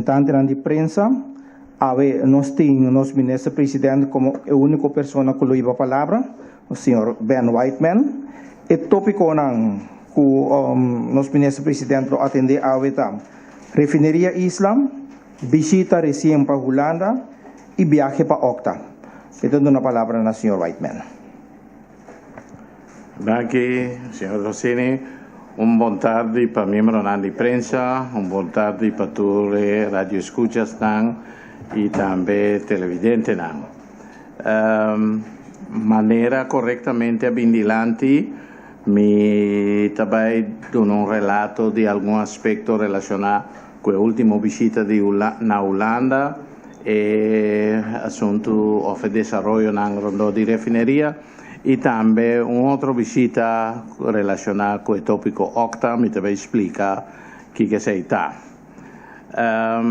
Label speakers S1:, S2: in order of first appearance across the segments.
S1: representante de prensa, nós temos nosso ministro-presidente como a única pessoa que leva a palavra, o senhor Ben Whiteman. E tópico que o nosso ministro-presidente atende a refineria Islam, visita recém para Holanda e viaje para Octa. Eu dou a palavra ao senhor Whiteman.
S2: Grazie, signor Rossini. Boa tarde para membros de prensa, boa tarde para todos os radioescuchas e também televidentes. Maneira corretamente abindilante, me também dou relato de algum aspecto relacionado com a última visita na Holanda e assunto de desenvolvimento na Rondô de refineria. E também outra visita relacionada com o tópico Octa, me também explica o que se está. A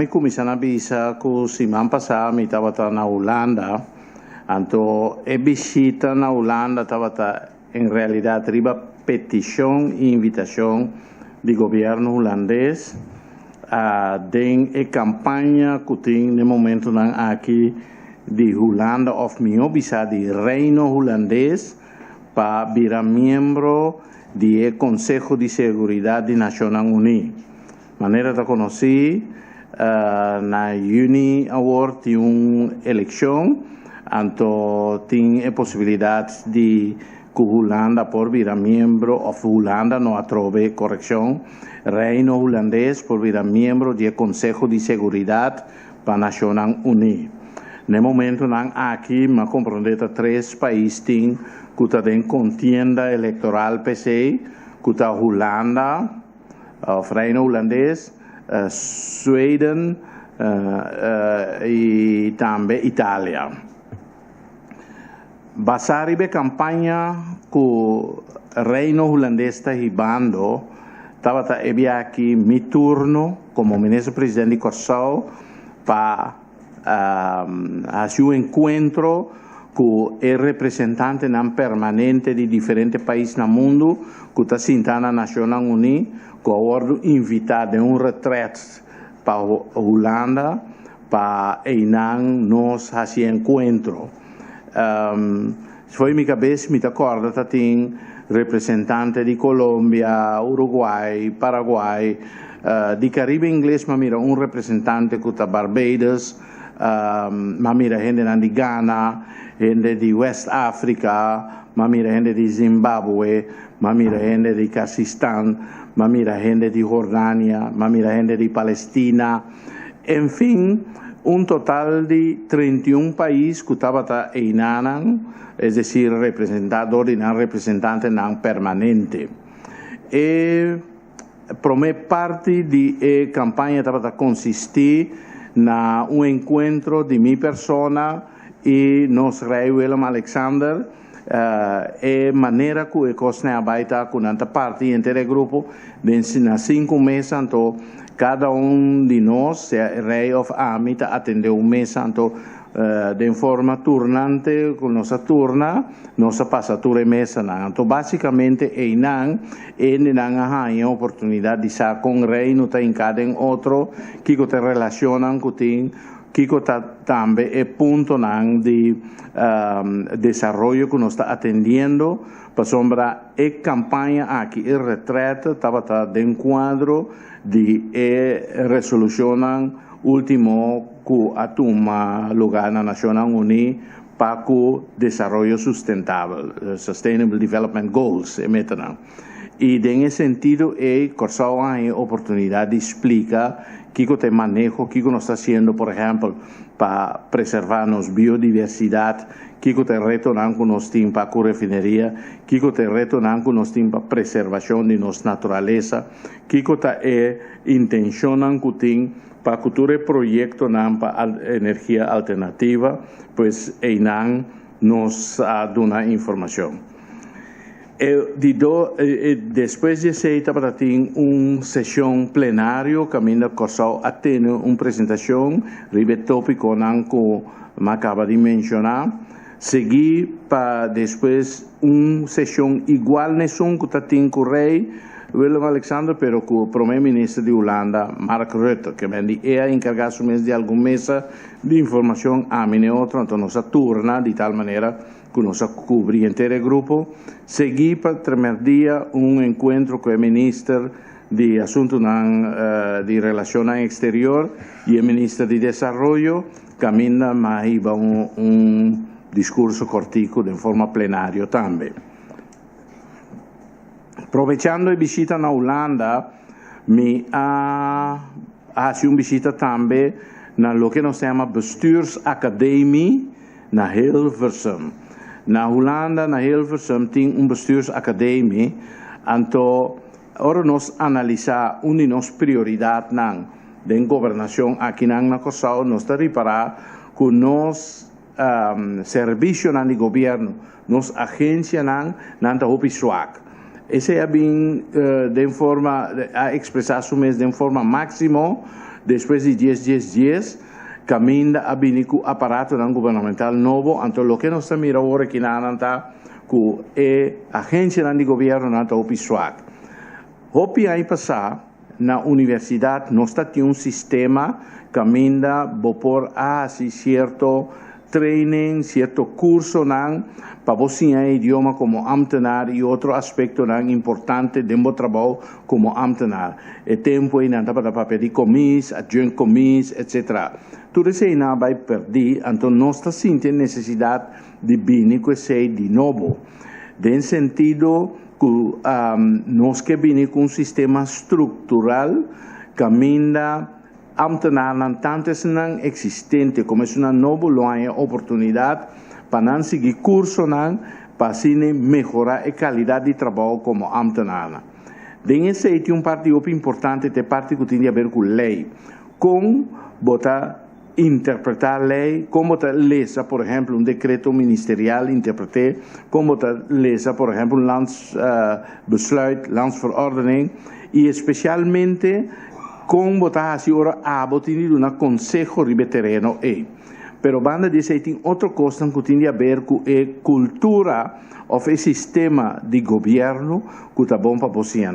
S2: comissão avisa que semana passada me estava na Holanda, então a visita na Holanda estava em realidade riba petição e invitação do governo holandês de a campanha que tem no momento aqui de Holanda of minha visa de Reino Holandês para virar membro do Conselho de Seguridade das Nações Unidas. Maneira de conhecer, na Uni Award tem uma eleição, então tem a possibilidade de que Holanda por virar membro, of Holanda não aprove correção, Reino Holandês por virar membro do Conselho de Seguridade para as Nações Unidas. No momento aqui, me compreendo três países que têm contienda eleitoral PC, que está Holanda, o Reino Holandês, Suéden e também Itália. Basar a campanha que o Reino Holandês está ribando, estava aqui meu turno como ministro-presidente de Corsão para a seu encontro com o representante permanente de diferentes países no mundo, que está sentado na Nações Unidas, que é invitado a retreat para a Holanda, para nós fazer encontro. Foi minha cabeça, me acordo que tem representante de Colômbia, Uruguai, Paraguai, de Caribe inglês, mas mira representante que está Barbados, mira gente de Ghana, gente de West África, mira gente de Zimbabue, mira gente de Kazajistán, mira gente de Jordânia, mira gente de Palestina, enfim, total de 31 países que estavam em Nanan, é decir, representador e representante permanente. E por minha parte da campanha estava consistir na encontro de minha persona e nosso rei Willem Alexander, e maneira que o Cosne abaita com a parte inteira do grupo, na 5 meses, então cada de nós, rei of Amit, atendeu mês, então de forma turnante, com nossa turna, nossa passatura mesa. Então, basicamente, não há a oportunidade de estar com o rei, não está em cada outro, que te relacionam com o que também é ponto de desenvolvimento que nós está atendendo, para sombra a campanha aqui, o retrato, estava dentro do quadro de resolução último que toma lugar na Nações Unidas para o desenvolvimento sustentável, Sustainable Development Goals, e nesse sentido, Corsão a oportunidade de explicar o que tem manejo, o que nós está fazendo, por exemplo, para preservar nossa biodiversidade, o que tem reto que nós temos para a refineria, o que tem reto que nós temos para a preservação de nossa natureza, o que é a intenção que tem para o projeto para a energia alternativa, pois nos dá informação. Depois de ser para ter uma sessão plenária, caminho Corsão a ter uma apresentação, sobre tópico que me acaba de mencionar, seguir para depois uma sessão igual nessa que está com o rei, Willem-Alexander, pero com o primeiro-ministro de Holanda, Mark Rutte, que é encarregado mesmo de alguma mesa de informação a mim e outro, então nós turna de tal maneira que nós cobrimos o inteiro grupo. Segui para o primeiro dia encontro com o ministro de Assuntos de Relação Exterior e o ministro de Desenvolvimento, caminha mais discurso cortico de forma plenária também. Aproveitando a visita na Holanda, mi ha hecho una visita también na lo que nos llama Bestuursacademie na Hilversum. Na Holanda, na Hilversum, tem bestuursacademie, então, ora nós analisar uma de nossas prioridades de governação aqui na Curaçao, nós está reparar que nos serviços de governo, nos agências não está opisuac. Esse é bem a expressar isso mesmo de forma máxima, depois de 10 dias, caminha a bem com o aparato governamental novo, então o que nós estamos mirando agora aqui na Ananta, que a agência de governo não está opisuac. Hopi aí passar, na universidade, nós temos sistema caminha por certo training, certo curso para você idioma como ambtenaar e outro aspecto importante do trabalho como ambtenaar. É tempo ainda para pedir commis, adjunct commis, etc. Tudo isso ainda vai perder, então nós estamos sentindo necessidade de vir com isso de novo. No sentido que nós que vir com um sistema estrutural caminha ambtenaar tantas não existente como é uma nova oportunidade para não seguir curso para melhorar a qualidade de trabalho como ambtenaar. Desse aí tem parte importante, tem parte que tem a ver com lei, como botar interpretar a lei, como botar lesa, por exemplo, decreto ministerial interpretar, como botar lesa, por exemplo, landsbesluit, landsverordening e especialmente com botar assim ora a botar um consejo de terreno pero banda diz aí tem outra coisa que tem a ver com a cultura ou o sistema de governo que está bom para você.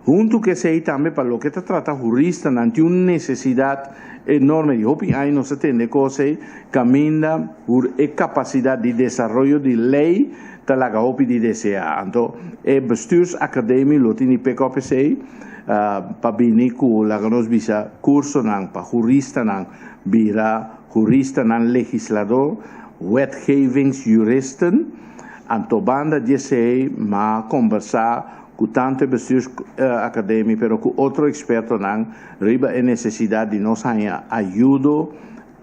S2: Junto que sei também para o que está tratando jurista não tem uma necessidade enorme de hopi aí nós temos coisas caminha por a capacidade de desenvolvimento de lei da laga hopi de DCA. Então a bestuursacademie lo tem PKPC para vir com os visa curso para jurista vira jurista legislador, wetgevingsjuristen, então banda disse mas conversar com tanto bestuursacademie, pero com outro experto riba a necessidade de nos ajuda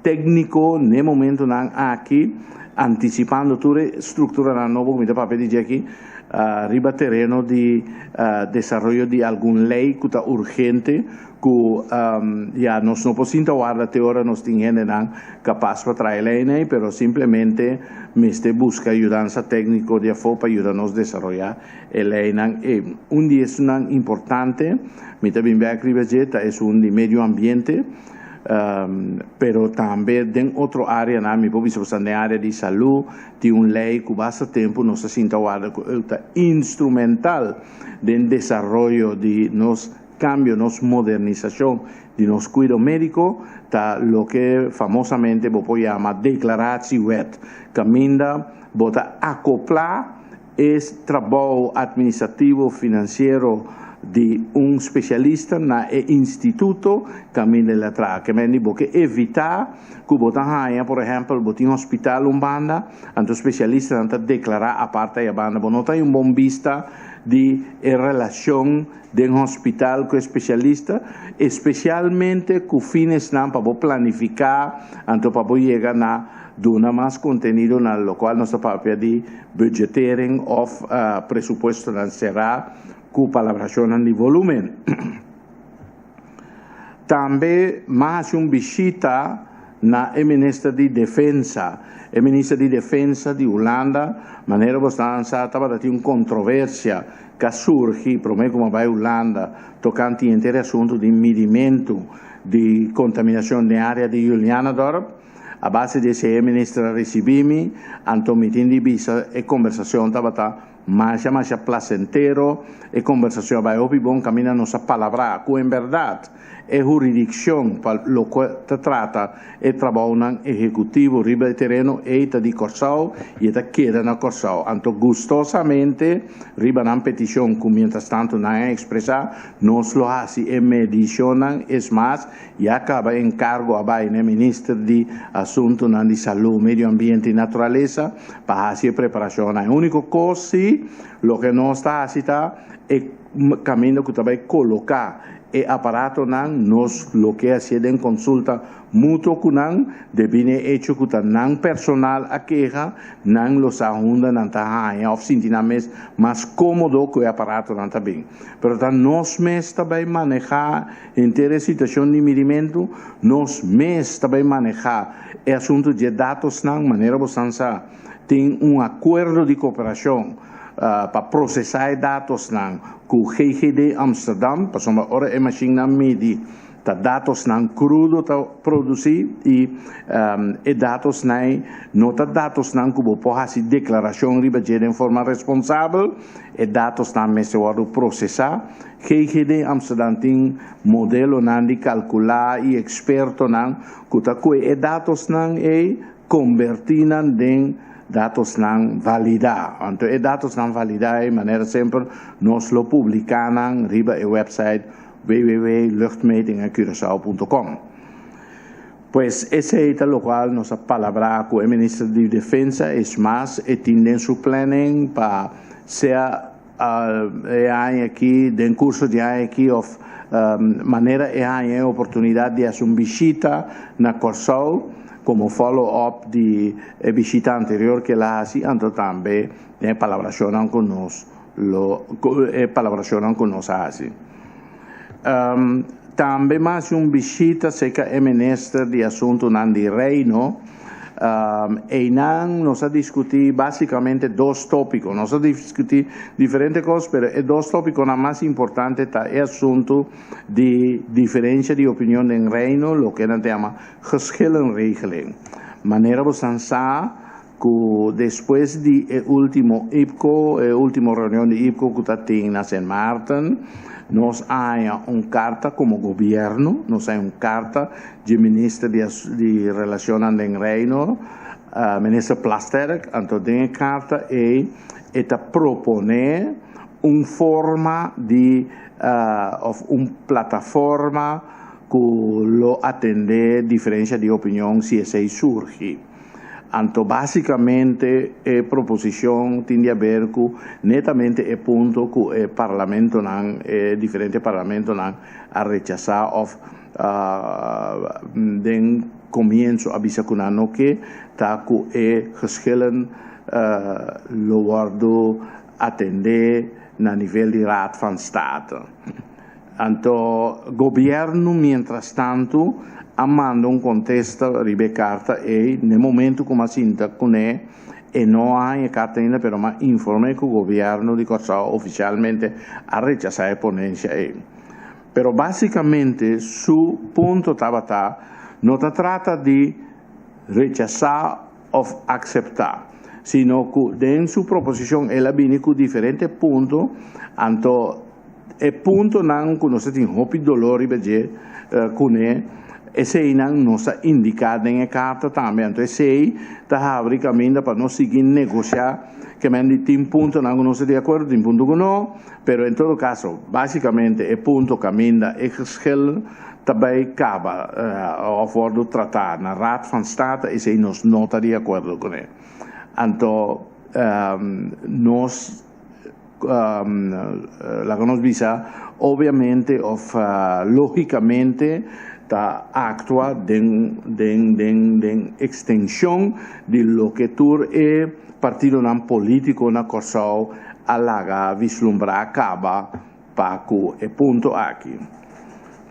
S2: técnico no momento aqui, antecipando toda a estrutura nova, como está para dizer aqui, riba terreno de desarrollo de alguma lei que está urgente, que já nós não podemos guardar até agora, nós temos capaz para trazer lei, pero simplesmente este busca ajudança técnica de afuera para ajudar-nos a desenvolver a lei. Dia é importante, me também vai escrever, é de meio ambiente, pero também em outra área, me pode na área de saúde, tem uma lei que basta tempo nos sinta instrumental no desenvolvimento de nos cambio, nos modernização de nos cuidado médico, tá lo que famosamente vou chamar declaração wet, caminha bota acoplar esse trabalho administrativo financeiro de especialista na instituto caminho de atrás, que me diz que evitar que botar por exemplo, botar hospital banda, então especialista não declarar a parte da banda, não tem bom vista de relação de hospital com especialista, especialmente com fines para planificar, então para chegar na dona mais contenido na lo qual nossa papel de budgetering ou presupuesto será com palabração de volume. Também mais visita na ministra de Defesa. A ministra de Defesa de Holanda, maneira bastante estava tendo controvérsia que surge, para mim como vai Holanda, tocante inteiro assunto de medimento de contaminação na área de Julianadorp. A base desse ministra recebimi, então me tindi visa e conversação estava mais placentero e conversação vai ouvir bom caminha nossa palavra, que em verdade é jurisdição para o que trata e trabalho no executivo riba de terreno e de Corsao e queda na Corsao. Anto gustosamente riba na petição que mientras tanto não é expressar, nos lo hace e medicionan, es más, e acaba encargo a vai ne ministro de Assunto de Saúde, Medio Ambiente e Natureza para fazer preparação. A única coisa, lo que nós está haciendo é caminho que vai colocar e aparato nan nos lo que hace en consulta mutuo kunan de bine hecho que nan personal a queja nan los ahunda nan tahaia of sintina mes más cómodo que o aparato nan também. Pero tan nos mes também manejar inteira situação de mirimento, nos mes também manejar e assunto de dados nan maneira bosança tem acordo de cooperação para processar dados com o GGD Amsterdam, para somar hora e machine medi, tá dados crudo tá produzir e dados não tá dados que vou fazer declaração riba de forma responsável e dados mesmo vou processar. GGD Amsterdam tem modelo de calcular e experto que tá com e dados e convertir em dados não validar. Então, e dados não validar de maneira sempre nós lo publicamos riba o website www.luchtmetingacuraçao.com. Pues ese es lo cual nos palabra con el ministro de Defensa es más e tiene su planning para sea aquí de curso de aquí of manera hay oportunidad de hacer una visita na Corsao como follow-up de visita anterior que la hace, anto también palabracionan con nos hace. Também mais visita seca é ministro de assunto de reino e nós a discutir basicamente dois tópicos. Nós a discutir diferentes coisas, mas é dois tópicos na mais importante é assunto de diferença de opinião em reino, o que nós chama geschillenregeling. Maneira você sabe que depois de último IPCO, última reunião de IPCO que está tem na San Martin, nós hay carta como governo, nós hay carta de ministro de Relações em Reino, ministro Plasterk, então tem carta e está proponer forma de plataforma que lo atende diferença de opinião se esse surge. Então, basicamente, a proposição tem a ver com netamente o ponto que o parlamento, diferentes parlamentos, a rechazar de comienzo a bisacunano que está com o geschillen lo guardo atender na nível de Raad van State. Então, o governo, mientras tanto, manda contesta ribe carta e no momento como assim com e não há carta ainda, pero ma informe que o governo de Corsao oficialmente a rechazar a ponência pero basicamente su ponto estava não trata de rechazar ou aceitar, sino que em sua proposição ela vem com diferentes pontos, então o ponto não que nós temos hopi dolor e beje com esse aí não está indicado em carta também. Então, esse aí está abrindo caminho para nós seguir negociar, que tem ponto não nós de acordo, tem ponto que não, mas em todo caso, basicamente, o ponto caminho é que também acaba a favor do tratado. Na Raad van State, esse aí nós não está de acordo com ele. Então, nós la que nos visa, obviamente, lógicamente, actua de extensión de lo que tur e partido político na Corsao alaga vislumbrar acaba para que punto aqui.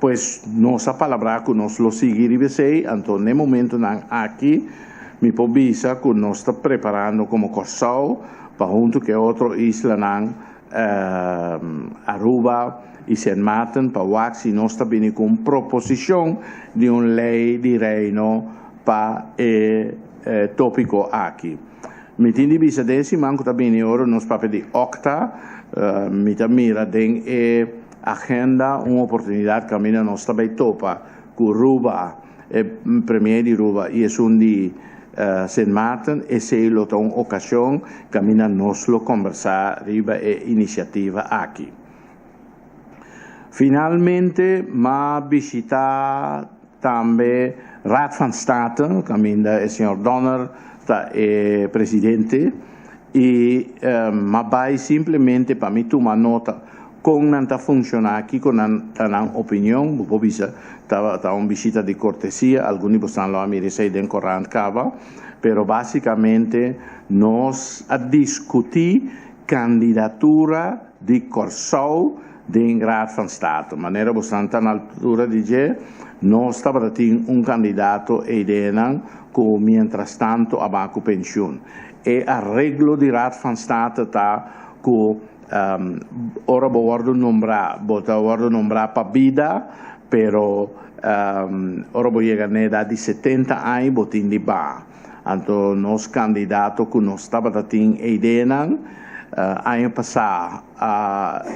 S2: Pues nossa palavra que nós lo seguir e sei, então no momento aqui me povisa que nós está preparando como Corsao para junto que outro isla Aruba e San Martin para Wax e nós também com proposição de uma lei de reino para tópico aqui. Mitindi bisa desse manco também ora nos papel de octa, mita mira den agenda uma oportunidade caminha nós também topa com Ruba, premier de Ruba e é de Saint Martin e se lo tem ocasião caminha nós lo conversar riba e iniciativa aqui. Finalmente, ma visita também Raad van State, caminha o senhor Donner, presidente, e ma vai simplesmente para mim tomar nota como não está funcionando aqui, com a opinião, vou bisa tá uma visita de cortesia, alguns estão lá me residem correndo cava, pero basicamente nós a discutir candidatura de Corsou de Raad van State, maneira bastante na altura de dizer, nós estamos tendo candidato e ideia que, mientras tanto, abaco pensione. E arreglo di Raad van State está que ora voglio nombrare per vida, però ora voglio chegar di 70 anni, botin di ba. Anto nos candidato que nós estava tendo ideia, ano passado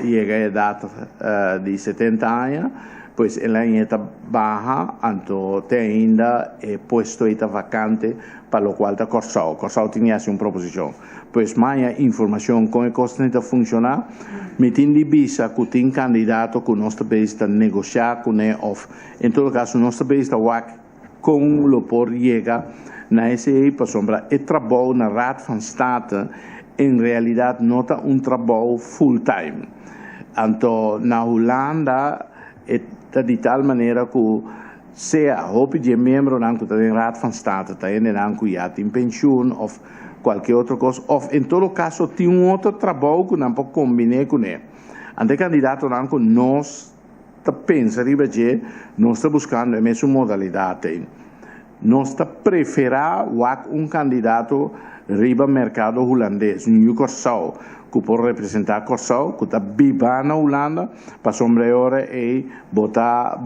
S2: cheguei a idade de 70 anos, pois ela está baixa, então tem ainda posto está vacante, para o qual está Corsou. Corsou tinha uma proposição. Pois mais informação como é que está funcionar, me tem de bisa que tem candidato que nós também está negociar com ele, ou em todo caso nós também está com o por chegar na SE para sombra e trabalho na Raad van State em realidade não está trabalho full time. Então na Holanda está de tal maneira que se a roupa de membro não está em Raad van State, está em já tem pensão ou qualquer outra coisa, ou em todo caso tem outro trabalho que não pode combinar com ele. Ante candidato não que nós pensamos que nós estamos buscando a mesma modalidade. Nós preferimos candidato riba mercado holandês, New Corsou, que pode representar Corsou, que está viva na Holanda, para sombreora e botar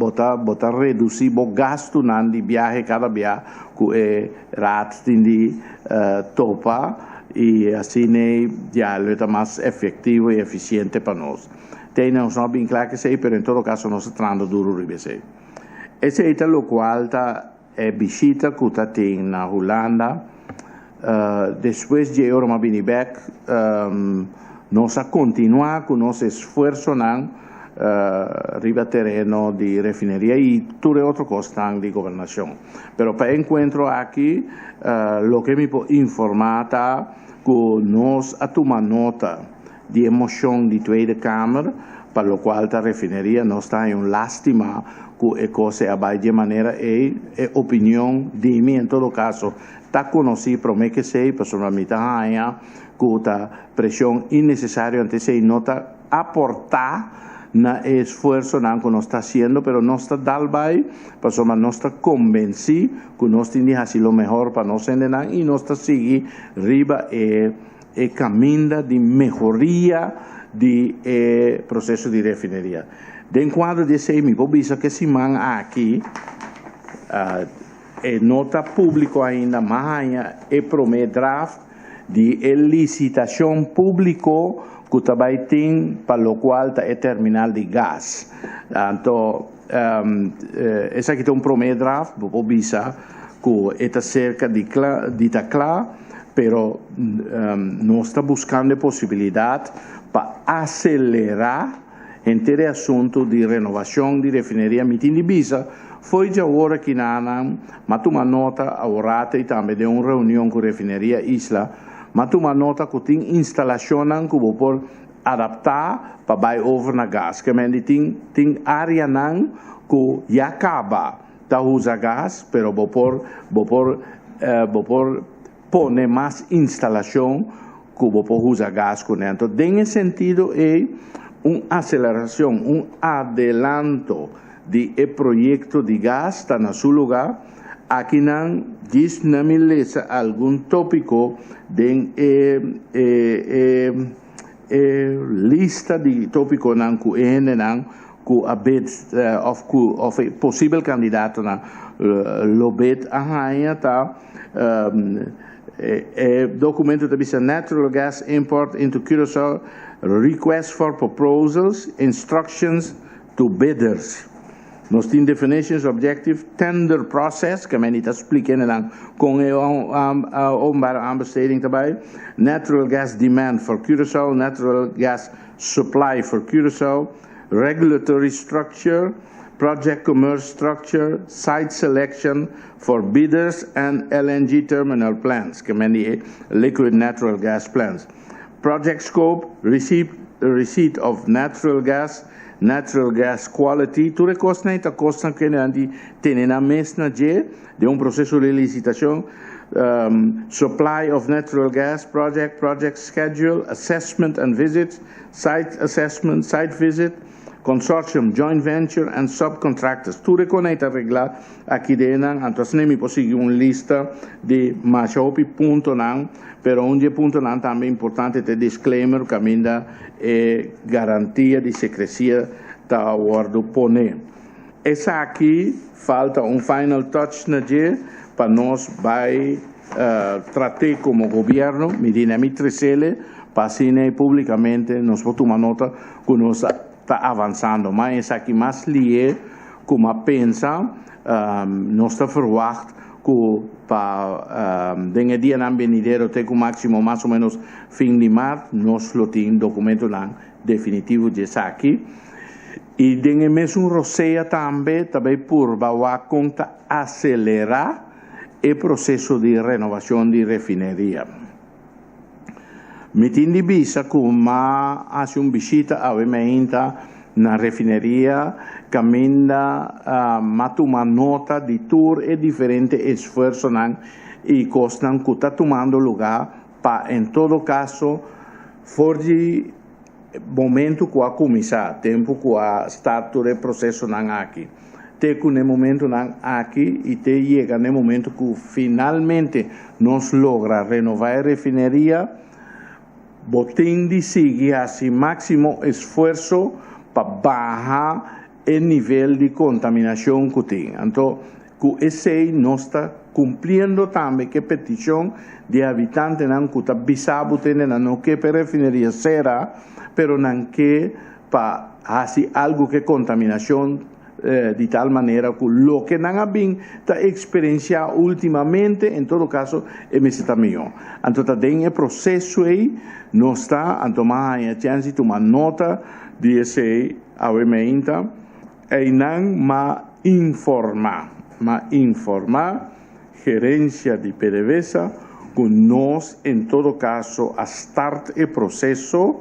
S2: reduzir o gasto de viagem cada viagem, que é Raad de topa, e assim já é mais efetivo e eficiente para nós. Tem não bem claro que sei, mas em todo caso nós estamos duro riba sei. Esse é o qual é visita que está na Holanda. Depois de Euroma Binibec, nós a continuar com nosso esforço na riba terreno de refineria e tudo outro costa de governação. Pero para encontro aqui, o que me pode informar é que nós a tomar nota de emoção de Tweede Kamer, para o qual a refineria não está em lástima que a coisa vai de maneira e opinião de mim, em todo caso, está conhecido para mim que sei, para a mitad que a pressão innecessária ante se nota aportar no esforço que nós está fazendo, mas não está dando bem, para não está convencido que nós temos que o melhor para nós e nós está seguir riba e caminho de melhoria do processo de refineria. De quadro de sei, me vou dizer que se man aqui nota público ainda mais e promete draft de licitação público que também tem para o qual é terminal de gás. Então, esse aqui tem promete draft, vou dizer que está cerca de estar claro, pero nós está buscando a possibilidade para acelerar este assunto de renovação de refineria Mitin de Bisa. Foi de agora que mas uma nota agora e também de uma reunião com a refineria Isla, mas uma nota que tem instalação que vou por adaptar para vai over na gás, que tem área que já acaba de usar gás, pero vou por pôr mais instalação que vou por usar gás com ele. Então, nesse sentido é uma aceleração, adelanto de projeto de gás está no seu lugar. Aqui não diz na milesa algum tópico de lista de tópicos que a bed of possível candidato na lo bed arranha tá documento também diz natural gas import into Curaçao, request for proposals, instructions to bidders. Nós temos definitions, objective, tender process, que a gente explica com a openbare aanbesteding daarbij. Natural gas demand for Curaçao, natural gas supply for Curaçao, regulatory structure, project commerce structure, site selection for bidders and LNG terminal plans, que many liquid natural gas plants. Project scope, receipt of natural gas quality, tudo custa que nós temos na mesma de processo de licitação, supply of natural gas project schedule, assessment and visits, site assessment, site visit, consortium, joint venture and subcontractors. Tudo conecta regla aqui dentro, então nem me possível uma lista de mais ponto não, pero onde ponto não também importante ter disclaimer que ainda é garantia de secrecia da guardo poner. Essa aqui falta final touch na dia para nós vai tratar como governo, medida mitrecele, para assim publicamente nós vamos tomar nota que nós está avançando, mas essa aqui mais lie como pensa, nós está verwacht que para den dia não venidero ter o máximo mais ou menos fim de março, nós lo tem documento lá definitivo de essa aqui. E den mesmo roceia também por bawa conta acelerar o processo de renovação de refineria. Me tindi bisa como hace visita a Vemeinta na refineria, caminda matuma nota de tour e diferente esforço e costan que está tomando lugar para, em todo caso, for de momento que a começar, tempo que a start o processo aqui. Te que no momento aqui e te chega no momento que finalmente nós logra renovar a refineria, botem de seguir assim máximo esforço para baixar o nível de contaminação que tem. Então, que esse não está cumprindo também que petição de habitantes que está bisabo não que para refineria será, pero não que para fazer algo que contaminação de tal maneira que o que não está experienciado ultimamente, em todo caso, é está melhor. Então, tem o processo aí, não está, a tomar a chance de tomar nota de esse aumento, e não informar gerência de PDVSA que nós, em todo caso, a start o processo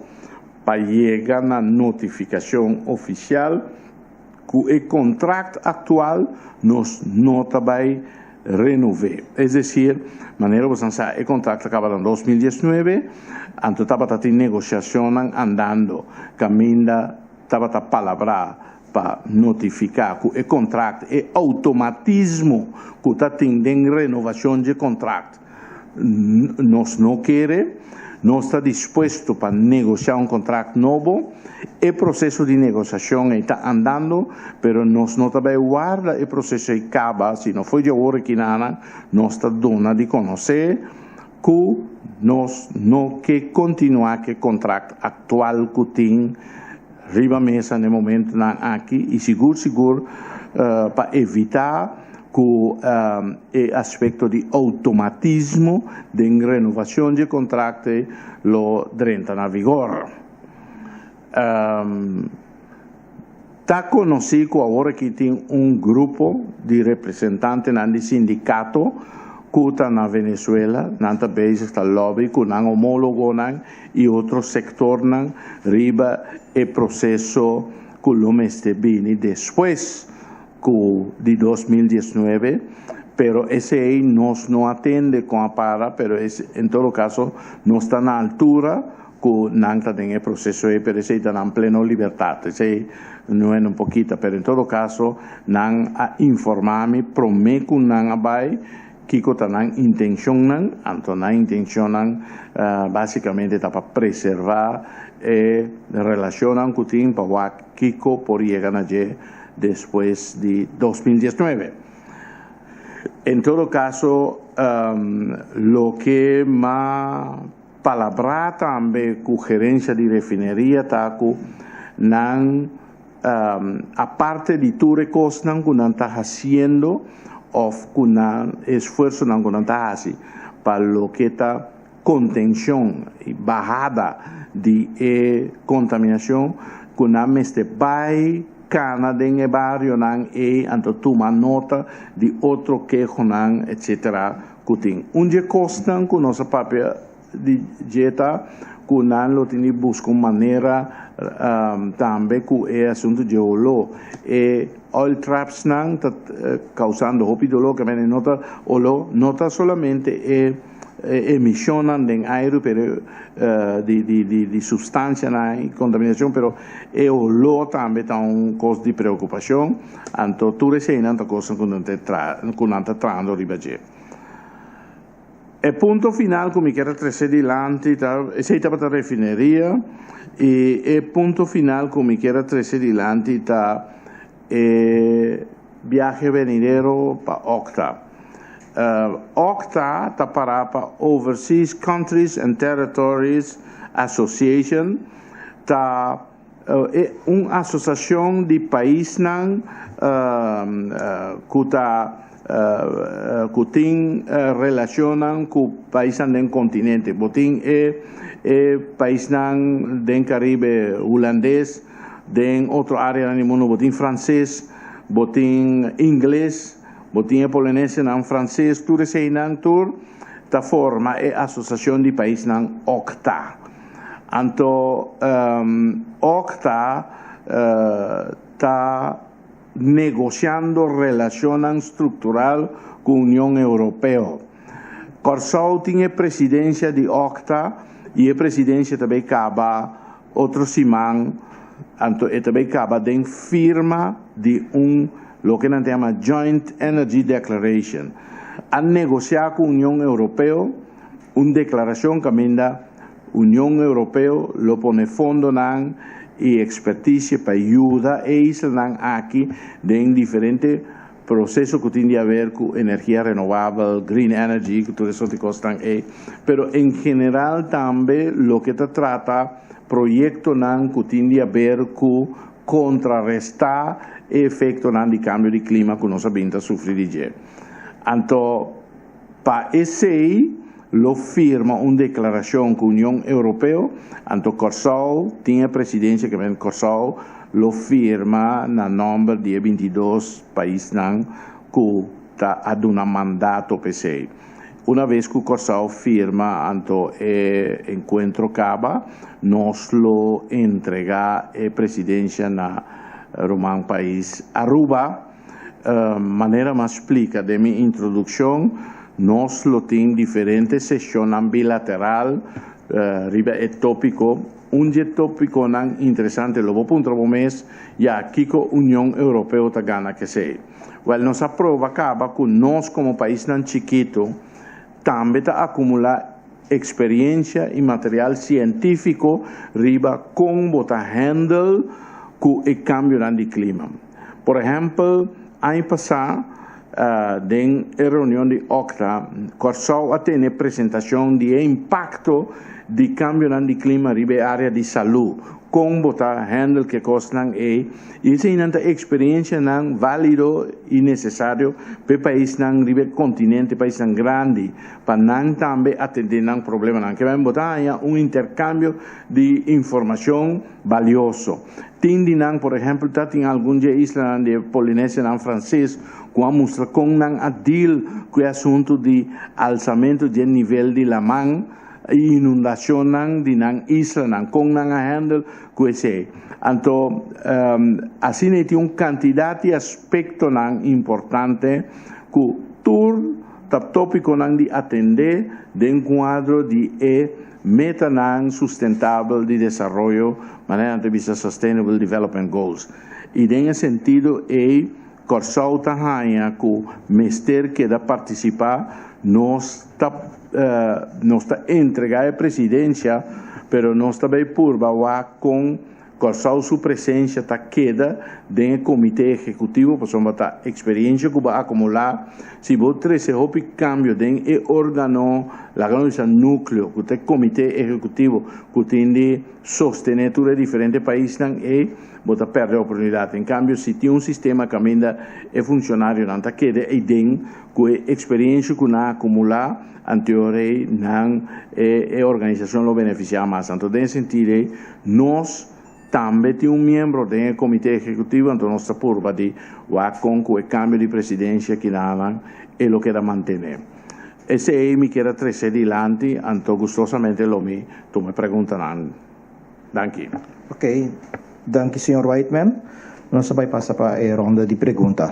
S2: para chegar na notificação oficial que o contrato atual nos não vai renovar. É decir, maneira você sabe, o contrato acaba em 2019, então estava em negociação andando, caminha estava a palavra para notificar que o contrato é automatismo que está tendo renovação de contrato. Nós não queremos, não está disposto para negociar um contrato novo. O processo de negociação está andando, mas nós não também guarda o processo e acaba, se não foi de agora que nós está dando de conhecer que nós não quer continuar com o contrato atual que tem riba mesa no momento aqui e seguro para evitar que o aspecto de automatismo de renovação de contrato lo entra na vigor. Está conhecido agora que tem grupo de representantes do sindicato que está na Venezuela, nanta base está lobby, que não homólogo e outro sector riba o processo que o mês de bem depois de 2019, pero esse aí nós não atende com a para, pero esse, em todo caso não está na altura que não está em processo aí, pero esse está em pleno liberdade, esse não é um pouquinho, pero em todo caso não a informar-me, prometo que não vai Kiko tanang intenção então na intenção basicamente está para preservar e relacionar com o tempo para Kiko por chegar a depois de 2019. Em todo caso, lo que ma palabra también cu gerencia de refinería taku nan aparte de tu recos nan ku nan ta haciendo of ku nan esfuerzo nan ku nan ta hasi para lo que ta contención y bajada de contaminación ku nan meste bai cana den barrio nan anto toma nota de otro quejo nan etcétera kutin unje costan ku nossa papia de dieta kunan lo tini busca manera tambe ku assunto de olo oil traps nan causando hopido que me nota olo nota solamente emisionan den aire pero di sustancia na contaminación pero olo tambe ta un cos di preoccupazione anto tu resena anta cosa con anta trando ribaje. E punto final, come era trazer dilante, sei para a refineria, e punto final, come era trazer dilante, viaje venidero para OCTA. OCTA para Overseas Countries and Territories Association, uma associação de países que tem relacionam com países do continente. Botin país do Caribe holandês, de outra área do mundo, botin francês, botin inglês, botin polonês não francês, tudo isso não tur ta forma associação de países não OCTA. Então OCTA ta negociando relación estructural con la Unión Europea. Corsau tiene presidencia de OCTA y la presidencia también acaba otro simán, también acaba de firma de lo que se llama Joint Energy Declaration. Han negociado con la Unión Europea una declaración que la Unión Europea lo pone fondo y expertise para ayudar a Island aquí en diferentes procesos que tienen que ver con energía renovable, green energy, que todo eso te costan, pero en general también lo que te trata proyectos que tienen que ver con contrarrestar el efecto de cambio de clima que nos ha sufrir. Entonces, para ese lo firma una declaración con la Unión Europea, anto Corsau tiene presidencia que ven Corsau, lo firma en el nombre de 22 países que ha dado un mandato PC. Una vez que Corsau firma, anto encuentro acaba, nos lo entrega la presidencia en el Román país Aruba. Manera más explica de mi introducción, nos lo tiene diferentes sesiones bilateral, riba el tópico, un tópico interesante, lo voy a punto mes, ya aquí con Unión Europea ta gana que sea. Well, nos aprueba acaba con nos como país tan chiquito, también acumula experiencia y material científico riba con bota handle con el cambio de clima. Por ejemplo, año pasado, en la reunión de OCTA, Corsau ha tenido presentación de impacto de cambio de clima en la área de salud, con bota handle que costan y esa es una experiencia válido y necesario para el país el continente, país tan grande, para también atender un problema que va a botar un intercambio de información valioso. Tindinan, por ejemplo, en algunas islas de Polinesia en francés, cuando muestra con un adil que asunto de alzamiento del nivel de la man, inundación de la isla, con un handle que se. Entonces, así hay una cantidad de aspectos importantes que tú tópico de atender de un cuadro de meta sustentable de desarrollo, manera de vista Sustainable Development Goals. Y en ese sentido, Corsau Tahaya, que Mester queda participar, nos está entregar a presidencia, pero nos está bien purba con Corsau sua presença está queda dentro do comitê executivo, por exemplo, a experiência que vai acumular, se você se houve cambio dentro do órgão, a organização núcleo, que tem comitê executivo, que tem de sostener tudo diferentes países, e você perde a oportunidade. Em cambio, se tem sistema que ainda é funcionário, não está queda, e dentro com a experiência que não acumular, anterior, não a organização lo beneficia mais. Então, nesse sentido, nós também tem membro do comitê executivo, então nós estamos por de com o cambio de presidência que não é o que quer manter. Esse aí me quer trazer adiante, então gostosamente tu me perguntarán. Danke.
S1: Ok, danke, Sr. Whiteman. Nós vamos passar para a ronda de perguntas.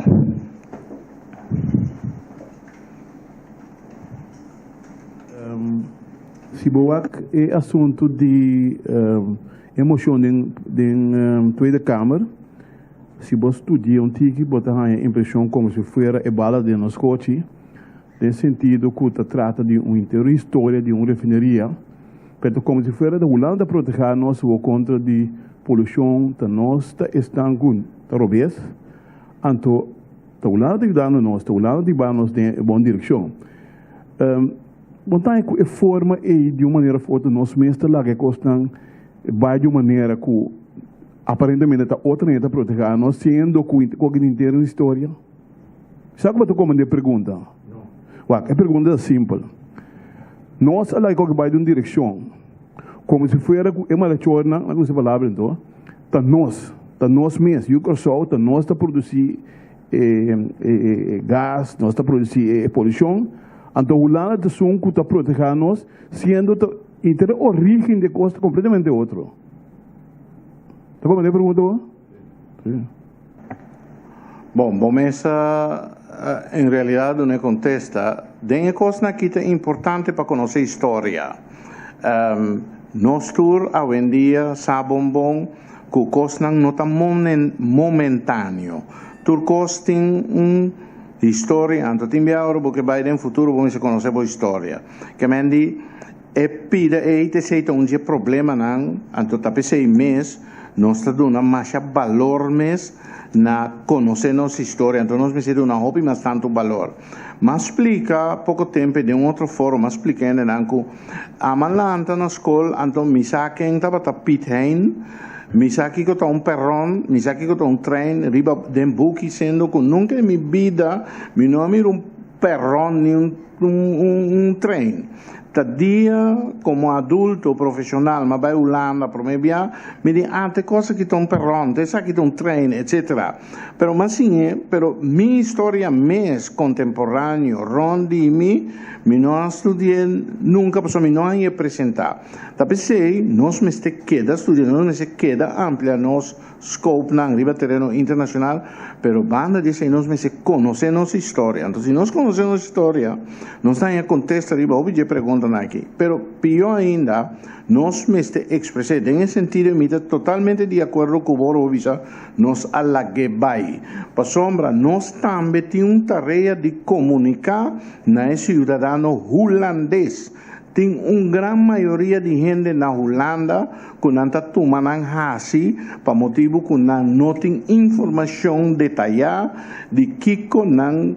S3: Se boak é assunto de emoção da Tweede Kamer, se você estudia tiki, você tem a impressão como se fosse a bala de nos coche, no sentido que se trata de uma inteira história de uma refinaria, pero como se fosse da Holanda proteger nós contra de poluição, que nós estamos com talvez, então a Holanda ajudando nós, a Holanda ajudando em boa direção. Então, a forma é de uma maneira ou outra, nós mesmos lá que costam vai de uma maneira que aparentemente está outra maneira de proteger nós, sendo com a inteira história. Sabe como eu comandei a pergunta? Não. A pergunta é simples. Nós lá que vai de uma direção, como se fosse uma leitura, não sei a palavra então, está nós mesmos, o Corsau, está nós a produzir gás, nós a produzir poluição. Então, o Holanda está protegendo nós, sendo a origem de custo completamente outro. Está como eu pergunto? Sim.
S2: Bom, começa, em realidade, não contesta. Tem coisa aqui é importante para conhecer a história. Nós, hoje em dia, sabemos bom que o custo não está momentâneo. O custo tem história, então tem agora porque vai no futuro vamos conhecer a história. Que mendi é pida e te sei um dia problema não, então tá pensei mês nós está dando mais valor mês na conhecer nossa história, então nós me sei uma hobby mas tanto valor. Mas explica pouco tempo de outra forma, explicando não que a malanta na escola, então me saquem tava pithen. Misaki que está perrón, misaki que está trem, riba den buki sendo que nunca em minha vida me não miro perrón nem trem. Dia como adulto profissional, mas vai Holanda, para me diz, tem coisas que estão perrón, tem coisas que estão trem, etc. Pero mas sim, pero minha história mais contemporânea, rondi me não estudei nunca, porque me não ia apresentar. Tapi nós me queda estudando, nós se queda amplia nos scope na riba terreno internacional, pero banda diz nós me se conhecer nossa história. Então, se nós conhecemos nossa história, nós temos contexto riba, obje pergunta aqui. Pero pior ainda, nós me expressei em sentido me totalmente de acordo com o Boro Visa, nós alague vai. Para sombra, nós também temos uma tarefa de comunicar na cidadão holandês. Tem uma grande maioria de gente na Holanda que não está tomando hasi para motivo que não tem informação detalhada de que não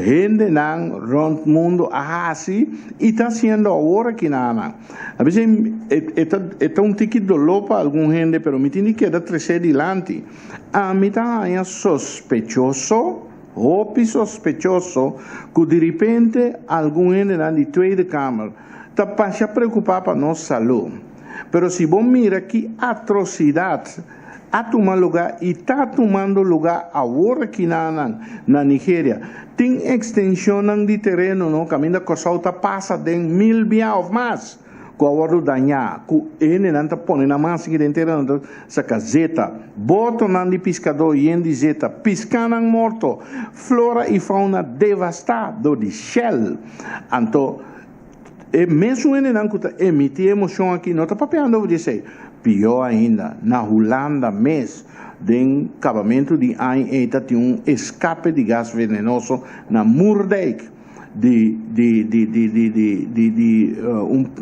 S2: gente não rond mundo hasi e está sendo agora que não. A vezes é um tique dolor para alguma gente, pero me tem que dar trazer adiante. A mim está sospechoso. Hopi sospechoso que de repente algum gente de Tweede Kamer está para preocupar para nossa saúde. Pero se você mira que atrocidade a tomar lugar e está tomando lugar agora aqui na Nigéria, tem extensão de terreno, no caminho da Corsau passa de 1000 biaus mais. Com a hora danhar, com ele não está pondo na massa que dentro essa caseta, botam na de pescador e em zeta, piscando morto, flora e fauna devastada de shell. Então, mesmo ele não está emitindo emoção aqui, não está papeando, vou dizer, pior ainda, na Holanda mesmo, de acabamento de ano, tem escape de gás venenoso na Moerdijk.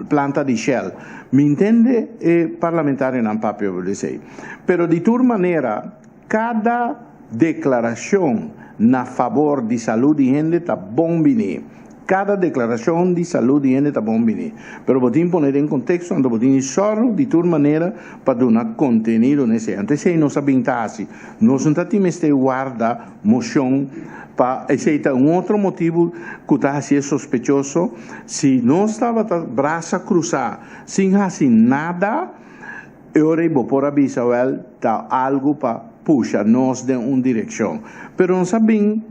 S2: planta de Shell. Me entende? Parlamentario não papel de sei. Pero de toda maneira, cada declaração na favor de saúde de gente está bom bem. Cada declaração de saúde de gente está bom bem. Pero botin poner em contexto, ando botin só de toda maneira para dar conteúdo nesse. Antes sei não sabia assim. Nós não temos este guarda moção para aceitar outro motivo que está assim sospechoso. Se não estava braça cruzada, sem assim nada, eu vou por avisar tá algo para puxa nós de uma direção. Pero não sabem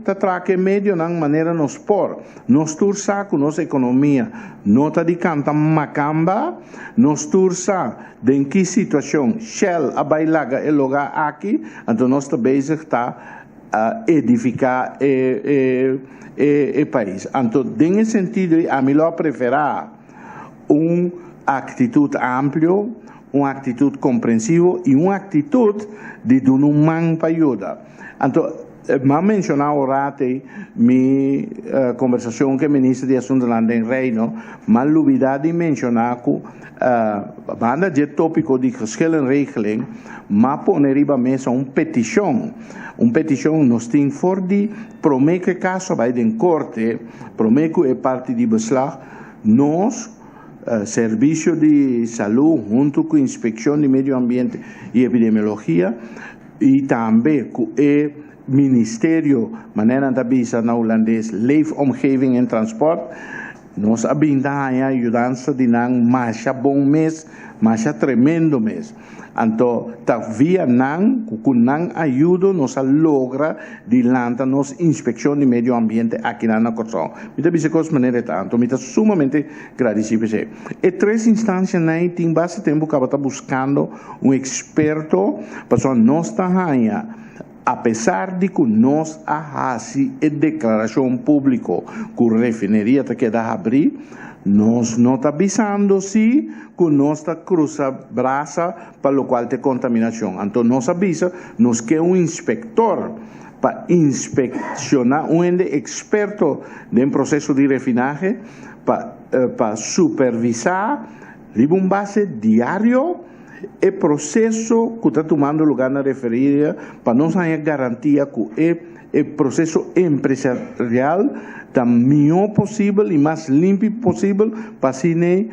S2: que meio na maneira nos por. Nós tursa com nossa economia. Nota de canta macamba. Nós tursa de em que situação Shell a bailaga é lugar aqui. Então nós também está a edificar o país. Então, nesse sentido, a melhor preferir uma atitude ampla, uma atitude compreensiva e uma atitude de dar um man para ajudar. Então, mas mencionar orate minha conversação com o ministro de Assuntos em Reino, mas olvidar de mencionar que banda de tópico de regeling, mas poner riba mesa uma petição nos tem for de prometer que caso vai em corte, prometer que é parte de beslag, nós Serviço de Saúde, junto com a Inspecção de Meio Ambiente e Epidemiologia, e também com o Ministério, maneira de visa na holandês, Leefomgeving en Transport, nós abindamos a ajudança de não mais bom mês, mais tremendo mês. Então, via não, com não ajuda, nós logra de lançar nossa inspeção de meio ambiente aqui na Corsão. Me dá de maneira tanto, me dá sumamente agradecido. E três instâncias na tem bastante tempo que está buscando um experto para nós estar apesar de que nós fazemos a declaração pública que a refineria queda abrir, nós não está avisando se que nós está cruzando braça para o qual tem contaminação. Então nós avisa, nós quer um inspector para inspecionar, um experto no processo de refinagem para supervisar um base diário o processo que está tomando lugar na referida para nós ter garantia que o processo empresarial está melhor possível e mais limpo possível para assim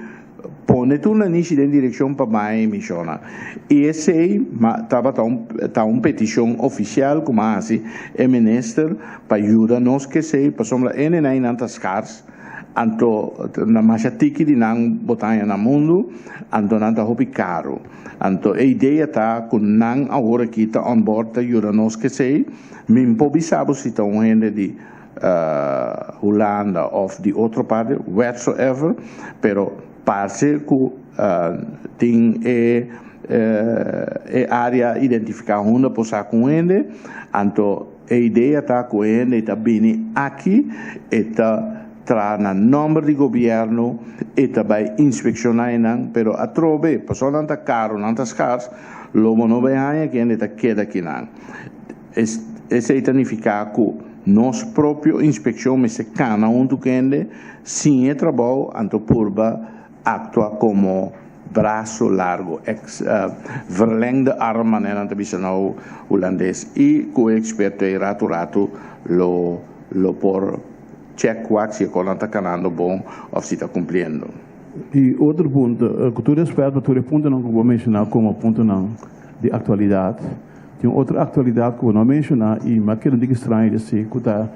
S2: pôr tudo na direção para mais emissão. E esse está uma petição oficial como assim o ministro para ajudar nós que sei para sombra em tantas caras. Anto na massa tiki de não botar no mundo, anto não está hobby caro. Anto a ideia está que não agora que está on board ajuda nós que sei, me improvisava se está um gente de Holanda ou de outra parte, whatsoever, pero parece que tem área identificada onde possa com ele, anto a ideia está que ele está bem aqui, está na número de governo e também inspecionar, pero a trove, pessoa não está caro, não está caros, logo não vai que ainda queda aqui não. Isso significa que nós próprio inspeção me se cana onde que ainda sem trabalho, anto purba atua como braço largo, verlengde arm, maneira de visa no holandês, e que o experto é rato lo por check se a cola está canando bom ou se está cumprindo.
S3: E outro ponto, que tu respeita, tu ponto não vou mencionar como ponto não de atualidade. Tem outra atualidade que eu não mencionar e mas que não diga estranho de ser que tá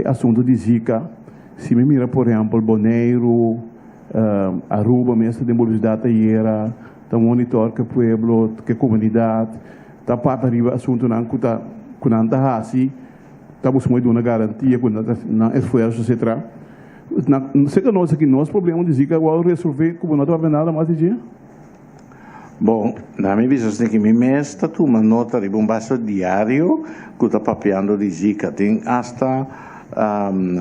S3: assunto de Zika. Se me mira por exemplo Bonaire, Aruba, mesmo de mobilidade era, tá monitor que pueblo, que comunidade, tá para arriba assunto não que tá assim. Estamos muito uma garantia na esforço etc. Sei que nós aqui nós problema de Zika igual resolver como não está nada mais de dia.
S2: Bom, na minha visão tem que me mesta tu uma nota de bombaço diário que está papeando de Zika tem hasta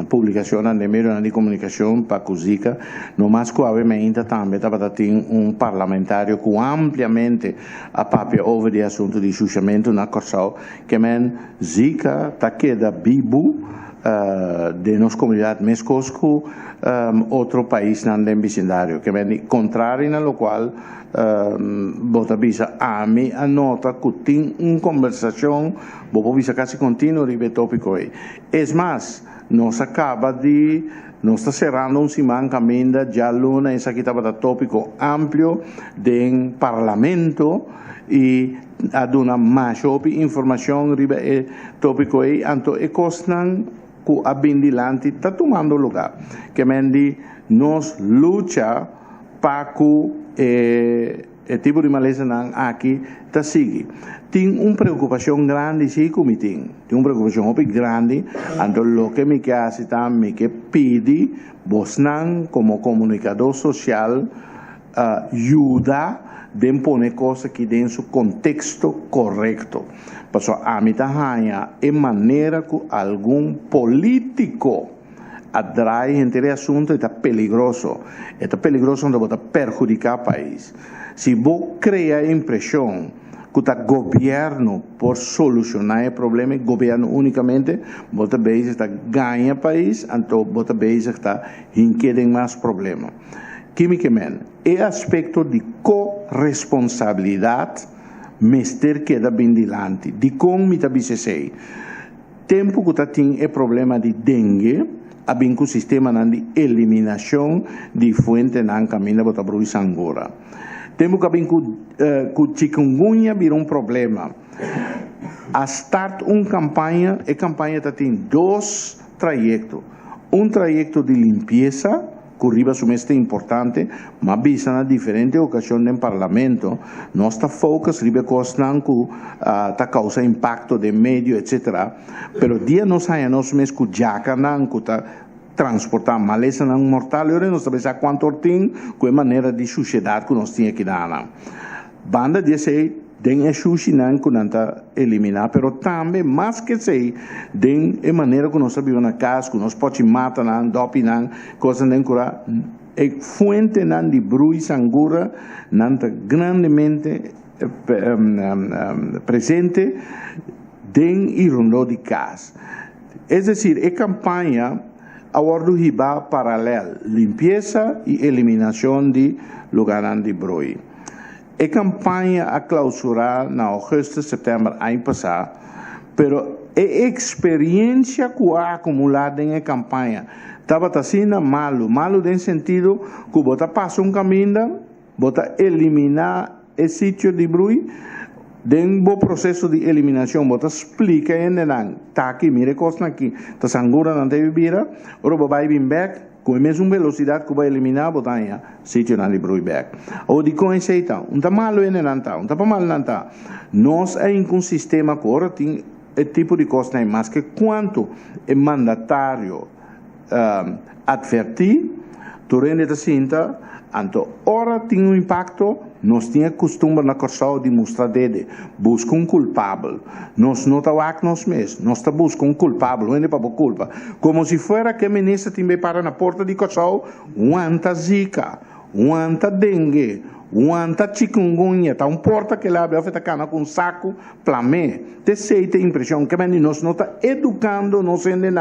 S2: publicação na meio de comunicação para que Zika no mais que ainda também estava tem parlamentário que ampliamente a papia over de assunto de chuchamento na Corsal que men Zika está queda vivo de nossa comunidade, mais com outro país no vecindário, que é contrário na qual bota bisa a mim a nota que tem uma conversação, vou bisa quase contínua ribe tópico aí. É mais, nós acaba de nós está cerrando um semana caminho já luna essa aqui estava tópico amplo do parlamento e a dona mais informação ribe tópico aí, então é costan que a bindilante está tomando lugar, que mendi nós luta para que o tipo de maleza aqui está seguindo. Tem uma preocupação grande, sim, como tem uma preocupação grande, então o que me quer também que pede, vos como comunicador social, ajuda de poner coisas que dentro seu contexto correto. Porque a mim é maneira que algum político atrai entre assunto está peligroso. Está peligroso onde pode perjudicar o país. Se você cria a impressão que o governo por solucionar o problema, o governo unicamente, você vê que ganha o país, então você vê que está em mais problemas. Quimicamente, é aspecto de corresponsabilidade, mestre queda bem dilante, de como me sei. Tempo que tem o problema de dengue, há bem que o sistema de eliminação de fonte não caminha para o Sangora. Tempo que bem que o chikungunya virou problema. A start campanha, a campanha tem dois trajetos. Trajeto de limpeza, que riba é importante, mas visa na diferente ocasião no parlamento, nós está focus riba costan que está causa impacto de meio, etc. Pero dia nós há nós mesmo que já que está transportar maleza não mortal, e nós sabemos quanto tem, que é maneira de sociedade que nós tínhamos que dar. Banda de sei den é sushi não que não está eliminar, pero também mais que sei den é maneira que nós sabemos na casa, que nós pode matar não, dopi não, coisa não cura, é fonte não de brui sangura não está grandemente presente den irondo de casa. É decir, a campanha a ordem riba paralela, limpeza e eliminação de lugares de brui. A campanha a clausurar na agosto, setembro, ano passado, pero a experiência que há acumulada em campanha estava sendo malo no sentido que você passa caminho, você eliminar o sítio de brui, dentro do processo de eliminação, você explica ainda não, tá aqui, mire costa aqui, tá sangura não deve vir, agora vai vir back, com a mesma velocidade que vai eliminar, você aí, sítio não de brui back. Ou de conhecer, não está malo ainda não está, não está mal não está. Nós é um sistema que agora tem o tipo de costa, mas que quanto é mandatário advertir, durante a cinta, então, ora tem impacto, nós tínhamos costume na Corsal de mostrar dedo, busca culpável. Nós não estamos nós mesmos, nós estamos buscando culpável, não é para culpa. Como se fosse que a ministra tinha para na porta de Corsal, quanta zika, quanta dengue, quanta chikungunya, tá porta que lá abre a cana com saco, plamé. Tem impressão que nós não está educando, nós ainda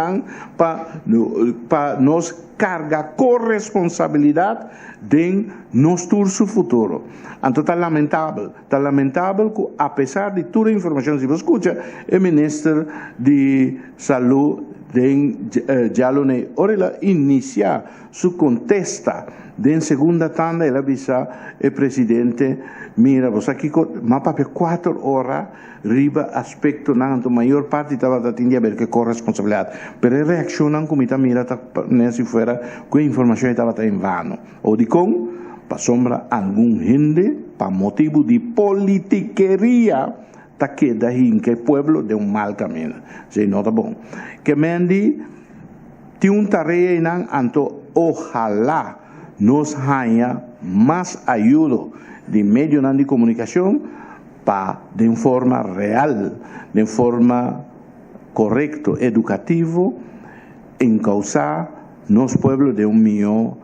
S2: para nós carga corresponsabilidade de nosso futuro. Então está lamentável que apesar de toda a informação que você escuta, o ministro de Saúde Jalone ora inicia su contesta de segunda tanda ela avisa o presidente mira vos aqui mas para 4 horas riba aspecto nanto maior parte estava tinha ver que corresponsabilidade pero reaccionam como ita mira nesse fora que informação estava em vano ou de com para sombra algum gente para motivo de politiqueria ta queda em que o pueblo de um mal caminho. Se não tá bom. Que mendi tem tarefa em anto ojalá nos haya mais ajuda de meio de comunicação para de forma real, de forma correcta, educativo, encauzar nos pueblos de melhor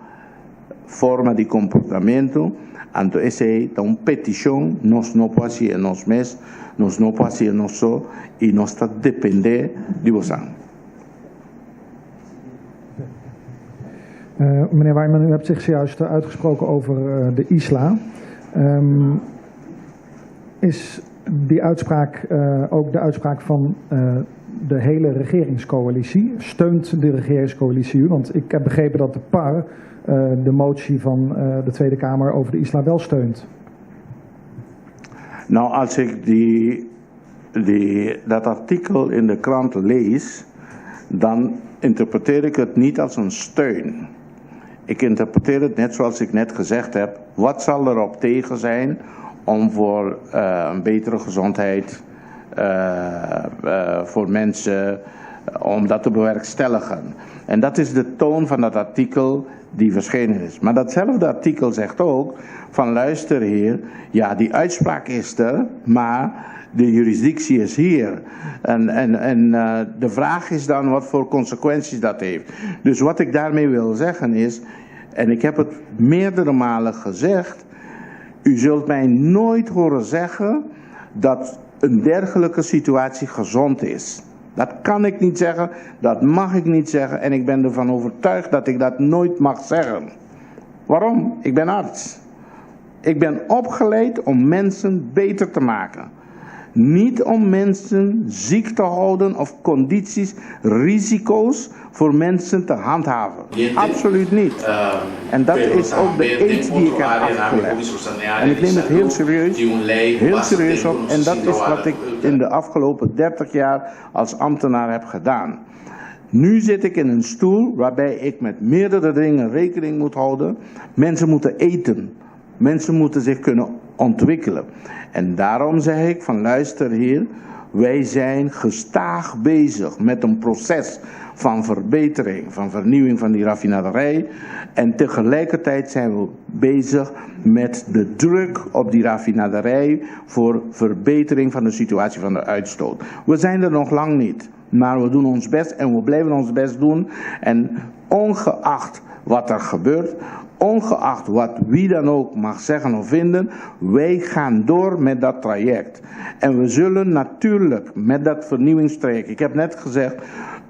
S2: forma de comportamento. Então, essa é uma petição, nós não podemos fazer nós mesmos, nós não podemos fazer nós só, e nós está depender de vocês.
S4: Meneer Wijman, u hebt zich zojuist uitgesproken over de isla. Is die uitspraak ook de uitspraak van de hele regeringscoalitie? Steunt de regeringscoalitie u? Want ik heb begrepen dat de PAR de motie van de Tweede Kamer over de isla wel steunt.
S2: Nou, als ik dat artikel in de krant lees, dan interpreteer ik het niet als een steun. Ik interpreteer het net zoals ik net gezegd heb. Wat zal erop tegen zijn om voor een betere gezondheid voor mensen, om dat te bewerkstelligen. En dat is de toon van dat artikel die verschenen is. Maar datzelfde artikel zegt ook van luister heer, ja die uitspraak is er, maar de jurisdictie is hier. En de vraag is dan wat voor consequenties dat heeft. Dus wat ik daarmee wil zeggen is, en ik heb het meerdere malen gezegd, u zult mij nooit horen zeggen dat een dergelijke situatie gezond is. Dat kan ik niet zeggen, dat mag ik niet zeggen en ik ben ervan overtuigd dat ik dat nooit mag zeggen. Waarom? Ik ben arts. Ik ben opgeleid om mensen beter te maken. Niet om mensen ziek te houden of condities, risico's voor mensen te handhaven. Absoluut niet. En dat is ook de eed die ik heb afgelegd. En ik neem het heel serieus op. En dat is wat ik in de afgelopen 30 jaar als ambtenaar heb gedaan. Nu zit ik in een stoel waarbij ik met meerdere dingen rekening moet houden. Mensen moeten eten. Mensen moeten zich kunnen ontwikkelen. En daarom zeg ik van luister heer, wij zijn gestaag bezig met een proces van verbetering, van vernieuwing van die raffinaderij. En tegelijkertijd zijn we bezig met de druk op die raffinaderij voor verbetering van de situatie van de uitstoot. We zijn er nog lang niet, maar we doen ons best en we blijven ons best doen. En ongeacht wat er gebeurt, ongeacht wat wie dan ook mag zeggen of vinden, wij gaan door met dat traject. En we zullen natuurlijk met dat vernieuwingstraject, ik heb net gezegd,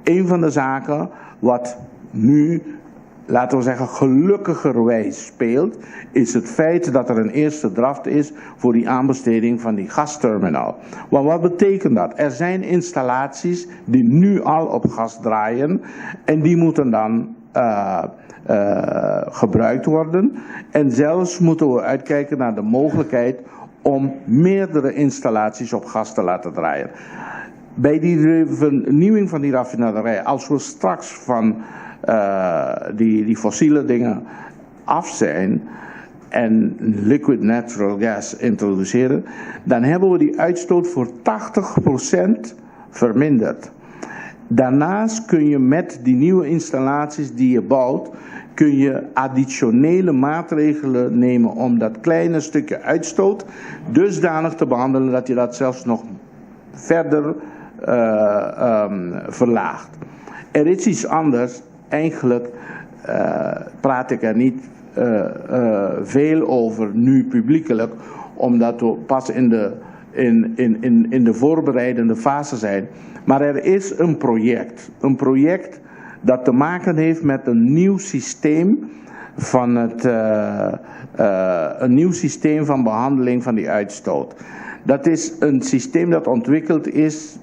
S2: een van de zaken wat nu, laten we zeggen, gelukkigerwijs speelt, is het feit dat er een eerste draft is voor die aanbesteding van die gasterminal. Maar wat betekent dat? Er zijn installaties die nu al op gas draaien en die moeten dan gebruikt worden. En zelfs moeten we uitkijken naar de mogelijkheid om meerdere installaties op gas te laten draaien. Bij die vernieuwing van die raffinaderij, als we straks van die fossiele dingen af zijn en liquid natural gas introduceren, dan hebben we die uitstoot voor 80% verminderd. Daarnaast kun je met die nieuwe installaties die je bouwt, kun je additionele maatregelen nemen om dat kleine stukje uitstoot dusdanig te behandelen dat je dat zelfs nog verder verlaagt. Er is iets anders, eigenlijk praat ik er niet veel over nu publiekelijk, omdat we pas in de voorbereidende fase zijn. Maar er is een project dat te maken heeft met een nieuw systeem van een nieuw systeem van behandeling van die uitstoot. Dat is een systeem dat ontwikkeld is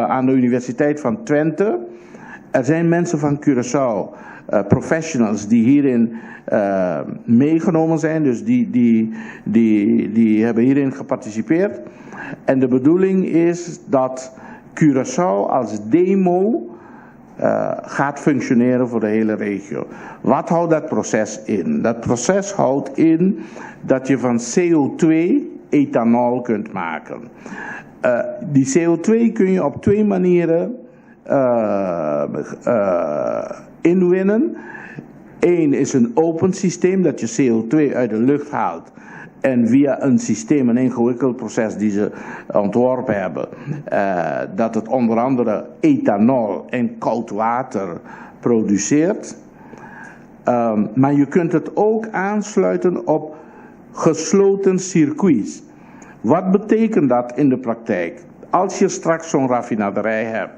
S2: aan de Universiteit van Twente. Er zijn mensen van Curaçao, professionals die hierin meegenomen zijn, dus die hebben hierin geparticipeerd. En de bedoeling is dat Curaçao als demo gaat functioneren voor de hele regio. Wat houdt dat proces in? Dat proces houdt in dat je van CO2 ethanol kunt maken. Die CO2 kun je op 2 manieren inwinnen. Eén is een open systeem, dat je CO2 uit de lucht haalt en via een systeem, een ingewikkeld proces die ze ontworpen hebben, dat het onder andere ethanol en koud water produceert. Maar je kunt het ook aansluiten op gesloten circuits. Wat betekent dat in de praktijk? Als je straks zo'n raffinaderij hebt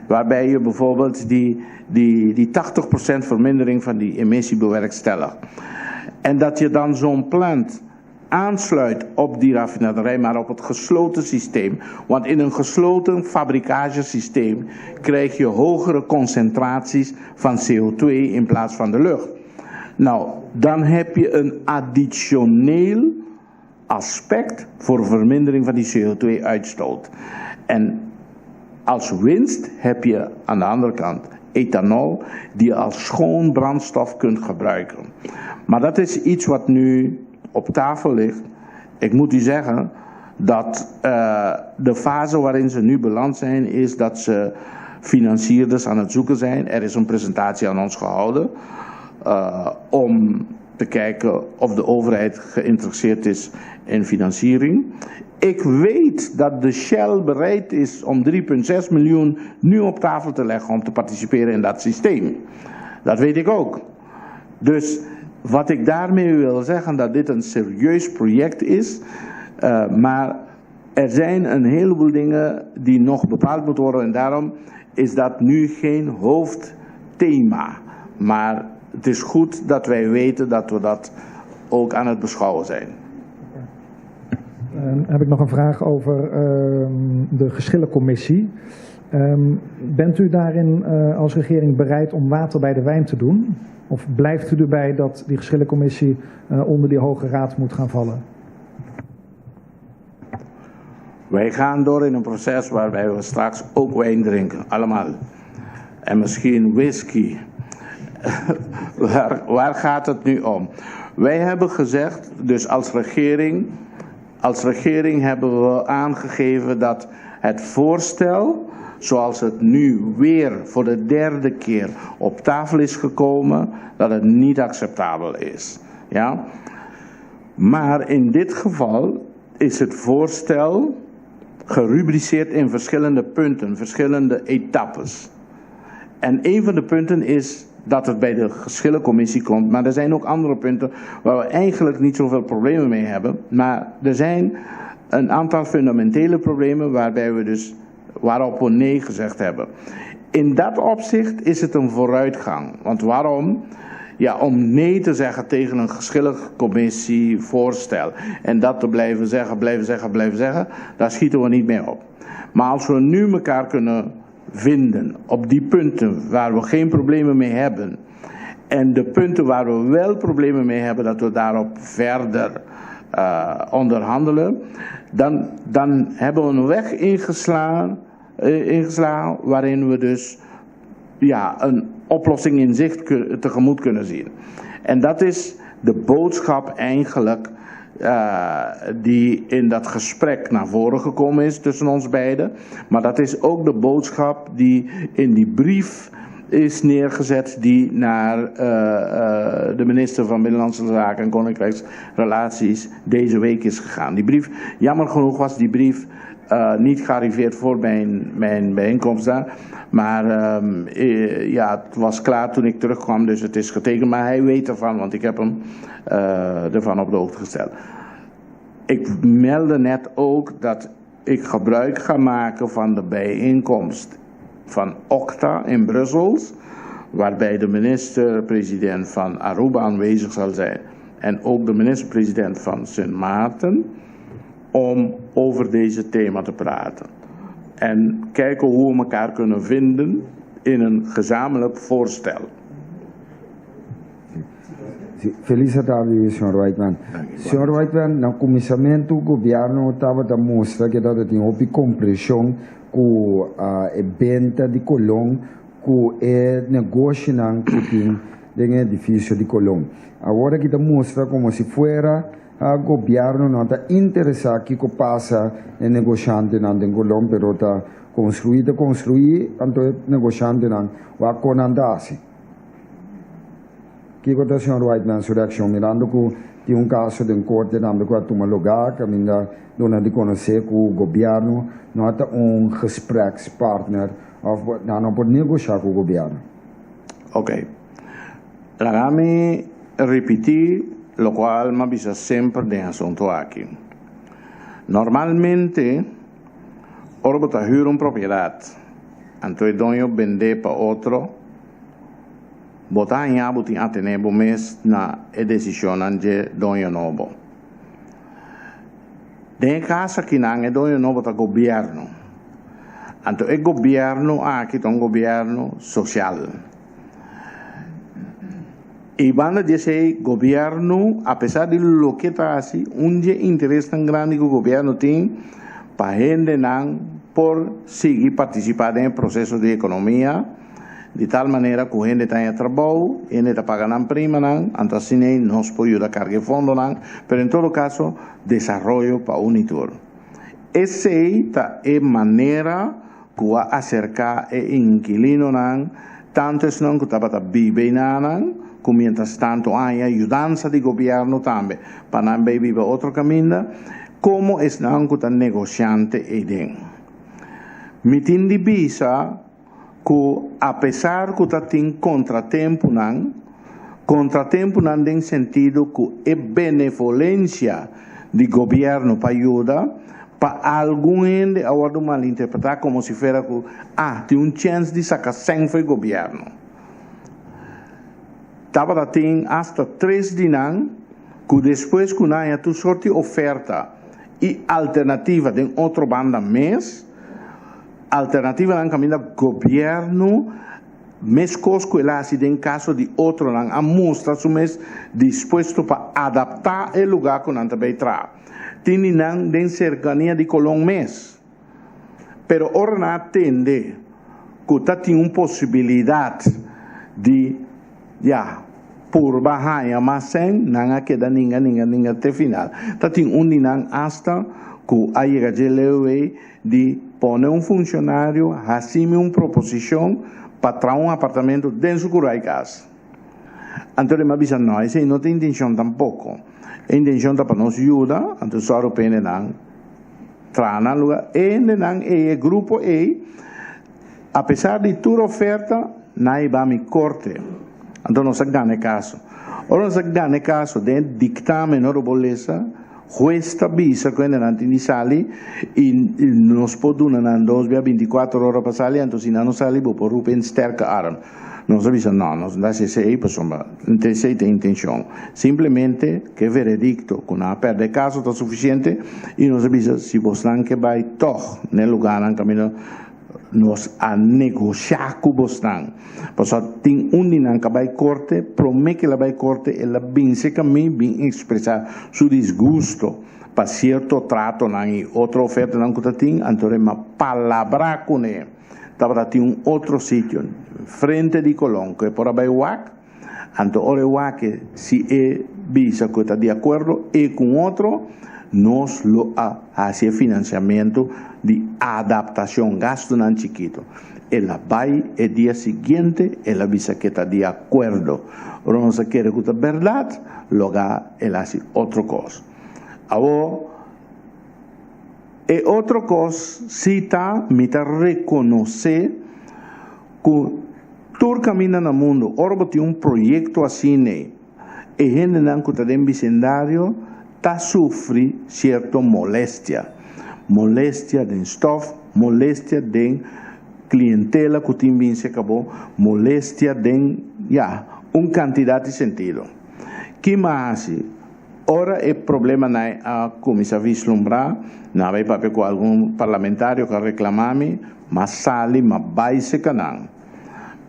S2: Waarbij je bijvoorbeeld die 80% vermindering van die emissie bewerkstelligt. En dat je dan zo'n plant aansluit op die raffinaderij, maar op het gesloten systeem. Want in een gesloten fabrikagesysteem krijg je hogere concentraties van CO2 in plaats van de lucht. Nou, dan heb je een additioneel aspect voor vermindering van die CO2-uitstoot. En als winst heb je aan de andere kant ethanol die je als schoon brandstof kunt gebruiken. Maar dat is iets wat nu op tafel ligt. Ik moet u zeggen dat de fase waarin ze nu beland zijn is dat ze financierders aan het zoeken zijn. Er is een presentatie aan ons gehouden om te kijken of de overheid geïnteresseerd is in financiering. Ik weet dat de Shell bereid is om 3,6 miljoen nu op tafel te leggen om te participeren in dat systeem. Dat weet ik ook. Dus wat ik daarmee wil zeggen, dat dit een serieus project is, maar er zijn een heleboel dingen die nog bepaald moeten worden en daarom is dat nu geen hoofdthema. Maar het is goed dat wij weten dat we dat ook aan het beschouwen zijn.
S4: Heb ik nog een vraag over de geschillencommissie. Bent u daarin als regering bereid om water bij de wijn te doen? Of blijft u erbij dat die geschillencommissie onder die Hoge Raad moet gaan vallen?
S2: Wij gaan door in een proces waarbij we straks ook wijn drinken, allemaal. En misschien whisky. Waar gaat het nu om? Wij hebben gezegd, dus als regering hebben we aangegeven dat het voorstel, zoals het nu weer voor de derde keer op tafel is gekomen, dat het niet acceptabel is. Ja? Maar in dit geval is het voorstel gerubriceerd in verschillende punten, verschillende etappes. En een van de punten is dat het bij de geschillencommissie komt, maar er zijn ook andere punten waar we eigenlijk niet zoveel problemen mee hebben. Maar er zijn een aantal fundamentele problemen waarop we nee gezegd hebben. In dat opzicht is het een vooruitgang. Want waarom? Ja, om nee te zeggen tegen een geschillencommissie voorstel en dat te blijven zeggen, daar schieten we niet mee op. Maar als we nu elkaar kunnen vinden op die punten waar we geen problemen mee hebben en de punten waar we wel problemen mee hebben, dat we daarop verder onderhandelen, dan hebben we een weg ingeslagen waarin we dus een oplossing in zicht tegemoet kunnen zien. En dat is de boodschap eigenlijk die in dat gesprek naar voren gekomen is tussen ons beiden. Maar dat is ook de boodschap die in die brief is neergezet die naar de minister van Binnenlandse Zaken en Koninkrijksrelaties deze week is gegaan. Die brief, jammer genoeg was die brief niet gearriveerd voor mijn bijeenkomst daar. Maar het was klaar toen ik terugkwam, dus het is getekend. Maar hij weet ervan, want ik heb hem ervan op de hoogte gesteld. Ik meldde net ook dat ik gebruik ga maken van de bijeenkomst van OCTA in Brussel, waarbij de minister-president van Aruba aanwezig zal zijn en ook de minister-president van Sint Maarten, om over deze thema te praten. En kijken hoe we elkaar kunnen vinden in een gezamenlijk voorstel.
S5: Feliz tarde, senhor Whiteman. Senhor Whiteman, no começamento o governo estava a mostrar que tinha uma compressão com a venda de Colón, com o negócio que tem no edifício de Colón. Agora que mostra como se fuera o governo não está interessado que passa em negociante em Colón, pero está construir, então negociante não vai conandar-se. Que o senhor Whiteman sua reação mirando que tem caso de corte namelijk wat uma lugar que ainda dona de conhecer que o governo não é gesprekspartner of não pode negociar com o governo.
S2: Ok. Déjame repetir lo cual me avisa siempre de asunto aquí. Normalmente, orbita huur una propiedad anto dono vende para outro, botar em abo tem até nebo mês na decisão de dono novo. De casa que não é dono novo tá governo, anto é governo aqui é um governo social. E banda dizer governo, apesar de lo que está assim, interesse tão grande que o governo tem para gente não por seguir participar no processo de economia, de tal maneira que a gente tenha trabalho, a gente está pagando prima, então assim nós podemos ajudar a carregar fundo, mas em todo caso, desenvolvimento para Unitur. Essa é a maneira que vai acercar o inquilino, tanto es não que está vivendo, como mientras tanto hay ayudanza de gobierno também, para não viver outro caminho, como es não que está negociante e den. Me tindi bisa que apesar que está tem contratempo não tem sentido que é benevolência de governo para ajudar, para algum gente agora mal interpretar como se fosse que tem chance de sacar sempre o governo. Estava tem hasta 3 dias que depois que não há tu sorte oferta e alternativa de outro banda mês, alternativa não caminha governo, mês cosco lá se em caso de outro não a mostra su mês disposto para adaptar o lugar que não também traz. Tem não de cercania de Colón mês, pero ora não atende que tá tem uma possibilidade de por baixar a massa não queda ninguém até final. Tá tem dinang hasta que a de poner um funcionário, assumir uma proposição para trazer um apartamento dentro do casa. Então, me avisa, não, esse não tem intenção tampouco. A intenção é para nos ajudar, então só o pene não trana lugar, e não é grupo E, apesar de toda oferta, não vai me corte. Então, nós ganhamos caso. Ora, nós ganhamos caso de dictamen na bolsa, juez avisa que não tem sali e nos podemos dar 24 horas para sair, então se não sair, vou por rupen sterka arm. Nos avisa, não, nos dá esse aí, pessoal, não tem essa intenção. Simplesmente que veredicto, com a perda de caso está suficiente e nos avisa se você não que vai toch no lugar, no caminho, nos a negociar com você. Porque tem dinheiro que vai corte, promete que ela vai corte, ela bem se caminha, bem expressar seu desgosto para certo trato, e outra oferta não que tem, então é uma palavra com ele. Estava em outro sítio, frente de Colón, que é por Abaiuac, então Orehuac, se é visa que está de acordo, e com outro, nós lo hace financiamento de adaptação, gasto não chiquito. Ela vai el dia seguinte, ela avisa que está de acordo. Ora, não se quer que é verdade, logo ela hace outra coisa. Agora, e outra coisa, cita, me está reconhecer que todo caminho no mundo, ora tem projeto assim, e gente não que está em vecindário, está sofre certa moléstia de stoff, moléstia de clientela que tem bem se acabou, moléstia de quantidade de sentido. Que mais? Ora é problema na comissão vislumbrar, não vai papel com algum parlamentário que reclamame, mas sale, mas vai se canang.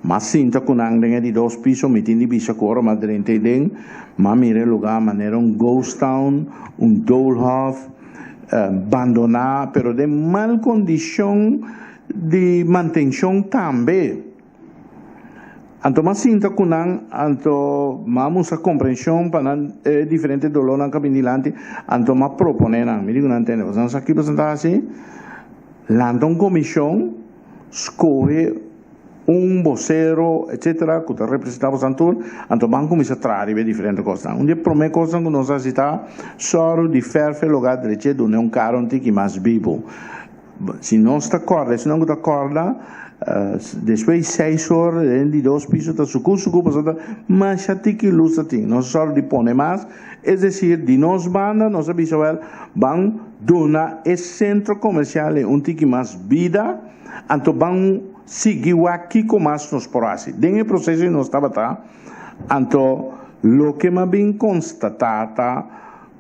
S2: Mas sinta que não tem de 2 pisos, me tem de bicho agora, mas dentro de mas mire lugar, maneira ghost town, dollhof, abandonar, pero de mal condição de manutenção também. Então, mas sinta que não, então, vamos a compreensão para diferente dolor na caminhante, então, mas proponer, me digo, não entendo, nós aqui apresentar assim, lança uma comissão, escolhe vocero, etc., que representava o Santur, então vamos começar a trazer diferentes coisas. Um dia, a primeira coisa que nós assistamos, só de ferve lugar de do não caro que mais vivo. Se não está acorda, se não está acorda, depois de 6 horas, de 2 pisos, está sucusso, mas já tem que luz tem. Nós só de pôr mais, é decir, de nós banda, nós avisamos, vamos donar esse centro comercial um tique mais vida, então vamos seguiu aqui com mais nos porasi. Dentro do processo não estava tá, então lo que me bem constatado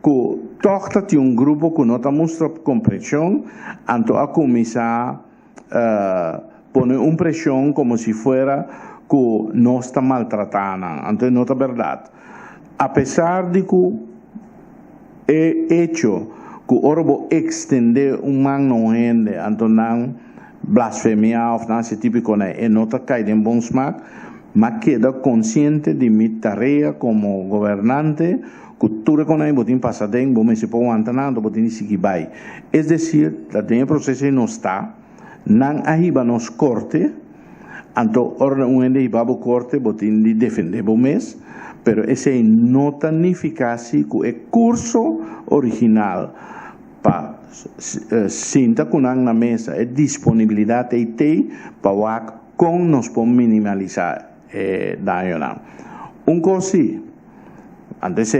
S2: que torta tinha grupo que não mostra compreensão, então a começar pone pressão como se fuera que não está maltratando, então não é verdade. Apesar de que é hecho que o orbo extender man não rende, então não blasfemia ou não se típico é não está caído em bom smack, mas queda consciente de minha tarefa como governante, que tudo que não botin passatem, bom se pode aguentar, não botin seguir vai. É decir, que o processo não está, não arriba nos corte, então ora um ende iba corte, botin de defender bom mês, pero esse não significa que o curso original para sinta com na mesa é disponibilidade e tem para com nos pode minimalizar dano. Coisa antes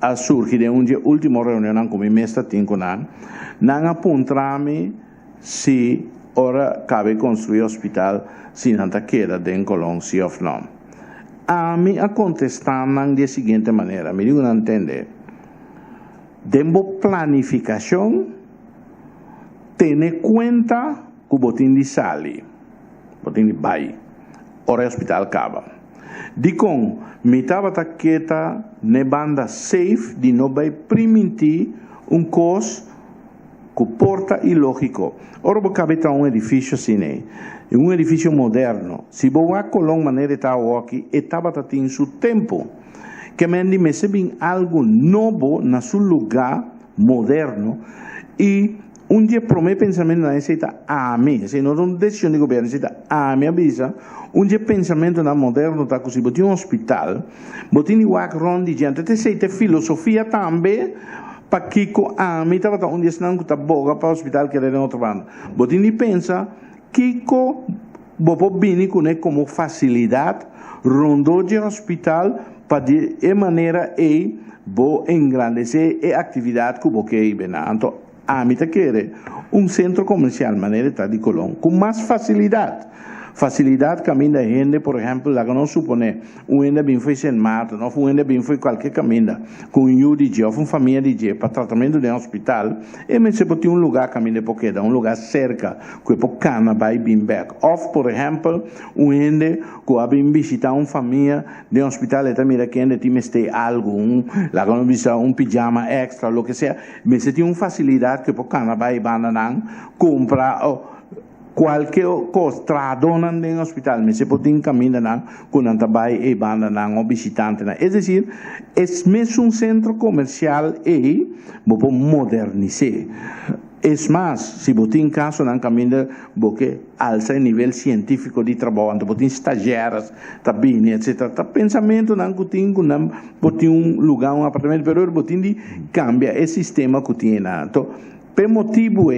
S2: a surgir de uma última reunião com o mestre tinha não apontame se ora cabe construir hospital se não queda dentro Colón, sim ou não. A mim a contestar da seguinte maneira, me digo não entender. Dentro planificação, tem conta que o botim de sali, botim de vai, ora o hospital acaba. Dicom, me estava quieta na banda safe de não vai permitir costo que porta ilógico. Ora vou caber edifício assim, edifício moderno. Se vou a Colón maneira está aqui, estava em seu tempo. Que me se bem algo novo na seu lugar moderno e dia para o meu pensamento não necessita a mim, se não é uma decisão de governo, necessita a minha visa. Dia pensamento na moderno está que se botar hospital, botar igual ronde diante, necessita filosofia também para que a mim estava um dia não está boa para o hospital que ele não trabalha. Botar pensa que bobo bini como facilidade rondou de hospital para de maneira engrandecer a atividade que o que então a mim quer centro comercial maneira de Colón com mais facilidade caminho da gente, por exemplo, lá que não supone gente bem foi sem mato, não foi gente bem foi qualquer caminho com UDG ou uma família de para tratamento de hospital, e me se pode lugar caminho de porque lugar cerca que por cana vai bem back. Ou, por exemplo, gente que a bem visitar uma família de hospital e também que ainda tem algo, lá que não visita pijama extra, lo que seja, me se tem uma facilidade que por cana vai banana comprar qualquer coisa tradonan no hospital, mas se pode caminhar com a trabalho e banda não visitante. É decir, é mesmo centro comercial e vou modernizar. É mais, se você tem caso não caminha, porque alça o nível científico de trabalho, então você estagiários, também, etc. Pensamento não que tem, não pode lugar, apartamento, mas você tem que cambiar o sistema que tem. Então, por motivo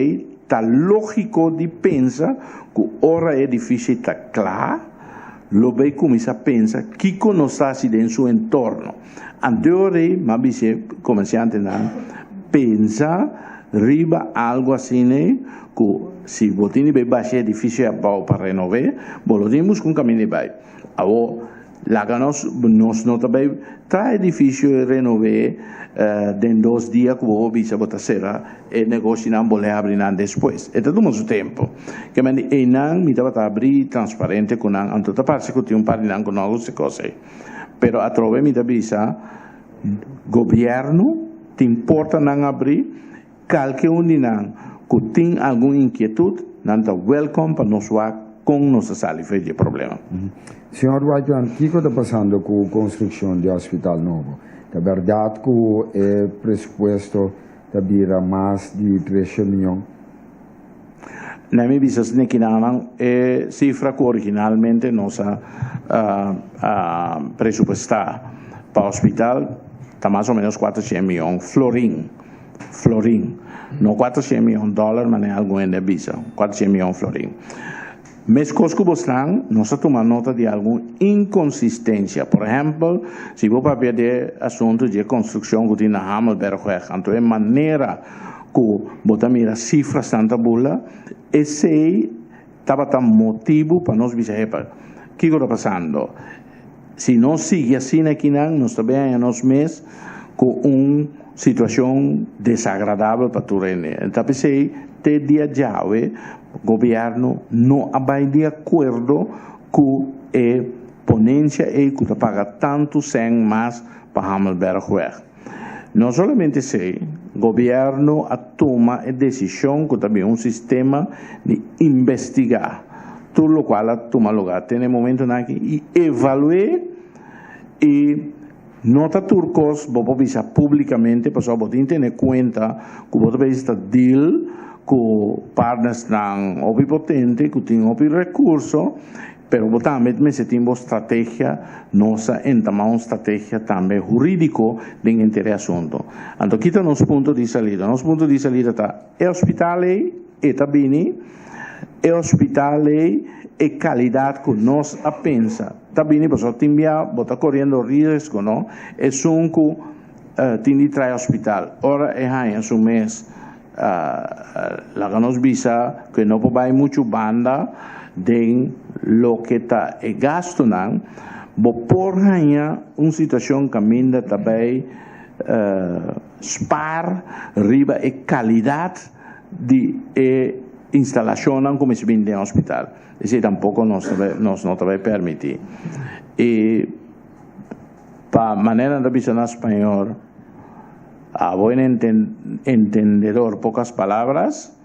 S2: tá lógico de pensar que ora é difícil estar claro, lo vai começar a pensar que conhece dentro do seu entorno. Anteriormente, mas você comerciante não pensa riba algo assim que se você vai baixar é difícil para renovar, voltamos com caminho de vai. Agora lá que nós não também tá difícil renovar em 2 dias que vou bisa botar será e negócio não vou abrir nada depois. É todo o tempo. Que me e não me dava abrir transparente com não, então tá parece que tem par de não com algumas coisas. Pero a través me dá bisa governo te importa não abrir qualquer não que tem alguma inquietude não tá welcome para nós com nossa saliva de problema.
S5: Senhor Whiteman, o que está passando com a construção do hospital novo? É verdade que o presupuesto está mais de 3 milhões?
S2: Na minha visão, é cifra que originalmente nós presupuestar para o hospital está mais ou menos 400 milhões florim. Não 400 milhões de dólares, mas é algo em visa, 400 milhões florim. Mas coisas que você nós tomamos nota de alguma inconsistência. Por exemplo, se você vai ver assunto de construção que tem na Hammelberg, então é maneira que você mira cifras tanta bula, esse estava motivo para nós dizer, o que está passando? Se não sigue assim aqui, nós também nós mesmos com uma situação desagradável para o René. Então, pensei, até dia de hoje, o governo não vai de acordo com a ponência que paga tanto sem mais para Hammelbergweg. Não somente sei, o governo toma a decisão que também um sistema de investigar, tudo o qual toma lugar. Tem um momento aqui e evaluar e nota turcos, vou avisar publicamente, para só poder ter conta que vou estar deal com partners não omnipotente, que tem recurso, pero também se tem uma estratégia, nossa entamar uma estratégia também jurídico dentro do assunto. Então, aqui está nosso ponto de saída. Nosso ponto de saída está é hospital e também é hospital e qualidade que nós a pensa. Também, porque o time está correndo risco, não? É um que tem de trazer hospital. Ora, é aí, um mês, lá que nós visa que não vai muito banda de lo que está e gasto, não? Por aí, uma situação que ainda também spar, riba e qualidade de instalação como se vende no hospital. Isso tampouco nós não vai permitir. E para maneira de visão espanhol, a bom entendedor, poucas palavras,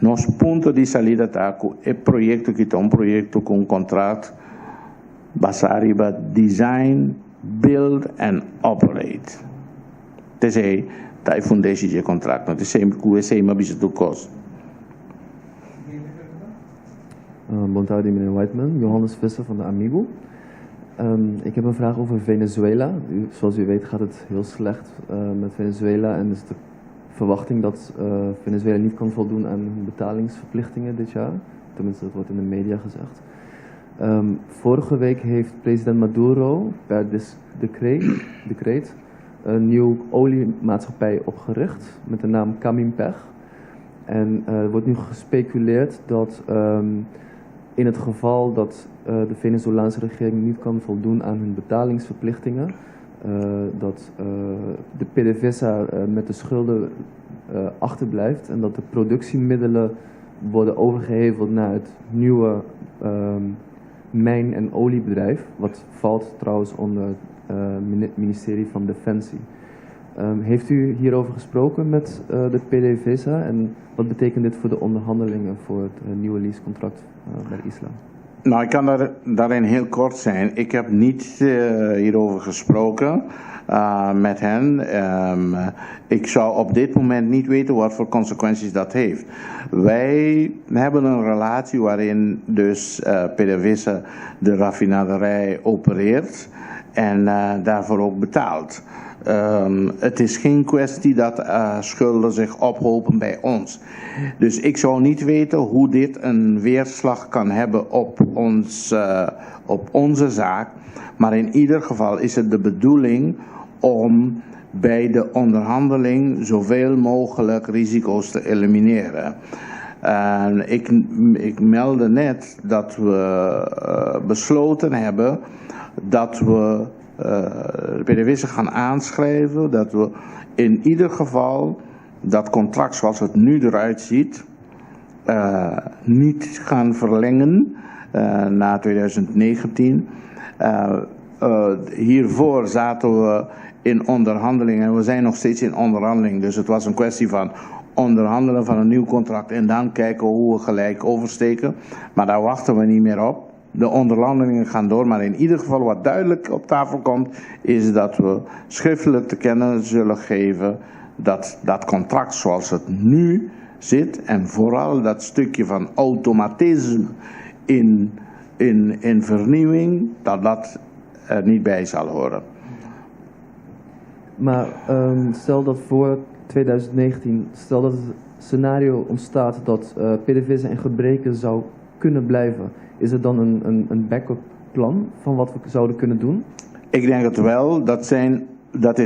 S2: nosso ponto de saída está com o projeto que é um projeto com contrato baseado em design, build and operate. Então, está fundado de contrato. Não sei como é uma visão do custo.
S6: Boa tarde, meneer Whiteman. Johannes Visser van de Amigo. Ik heb een vraag over Venezuela. Zoals u weet gaat het heel slecht met Venezuela en is de verwachting dat Venezuela niet kan voldoen aan hun betalingsverplichtingen dit jaar. Tenminste, dat wordt in de media gezegd. Vorige week heeft president Maduro per decreet een nieuw oliemaatschappij opgericht met de naam Caminpech. En er wordt nu gespeculeerd dat in het geval dat de Venezolaanse regering niet kan voldoen aan hun betalingsverplichtingen, dat de PDVSA met de schulden achterblijft en dat de productiemiddelen worden overgeheveld naar het nieuwe mijn- en oliebedrijf, wat valt trouwens onder het ministerie van Defensie. Heeft u hierover gesproken met de PDVSA en wat betekent dit voor de onderhandelingen voor het nieuwe leasecontract bij Islam?
S2: Nou, ik kan daarin heel kort zijn. Ik heb niet hierover gesproken met hen. Ik zou op dit moment niet weten wat voor consequenties dat heeft. Wij hebben een relatie waarin dus PDVSA de raffinaderij opereert en daarvoor ook betaalt. Het is geen kwestie dat schulden zich ophopen bij ons. Dus ik zou niet weten hoe dit een weerslag kan hebben op onze zaak. Maar in ieder geval is het de bedoeling om bij de onderhandeling zoveel mogelijk risico's te elimineren. Ik meldde net dat we besloten hebben dat we de PDVSA gaan aanschrijven, dat we in ieder geval dat contract zoals het nu eruit ziet niet gaan verlengen na 2019. Hiervoor zaten we in onderhandeling en we zijn nog steeds in onderhandeling. Dus het was een kwestie van onderhandelen van een nieuw contract en dan kijken hoe we gelijk oversteken. Maar daar wachten we niet meer op. De onderhandelingen gaan door, maar in ieder geval wat duidelijk op tafel komt, is dat we schriftelijk te kennen zullen geven dat dat contract zoals het nu zit en vooral dat stukje van automatisme in vernieuwing, dat er niet bij zal horen.
S6: Maar stel dat voor 2019, stel dat het scenario ontstaat dat PDVSA in gebreken zou kunnen blijven. Is er dan een backup plan van wat we zouden kunnen doen?
S2: Ik denk het wel. Dat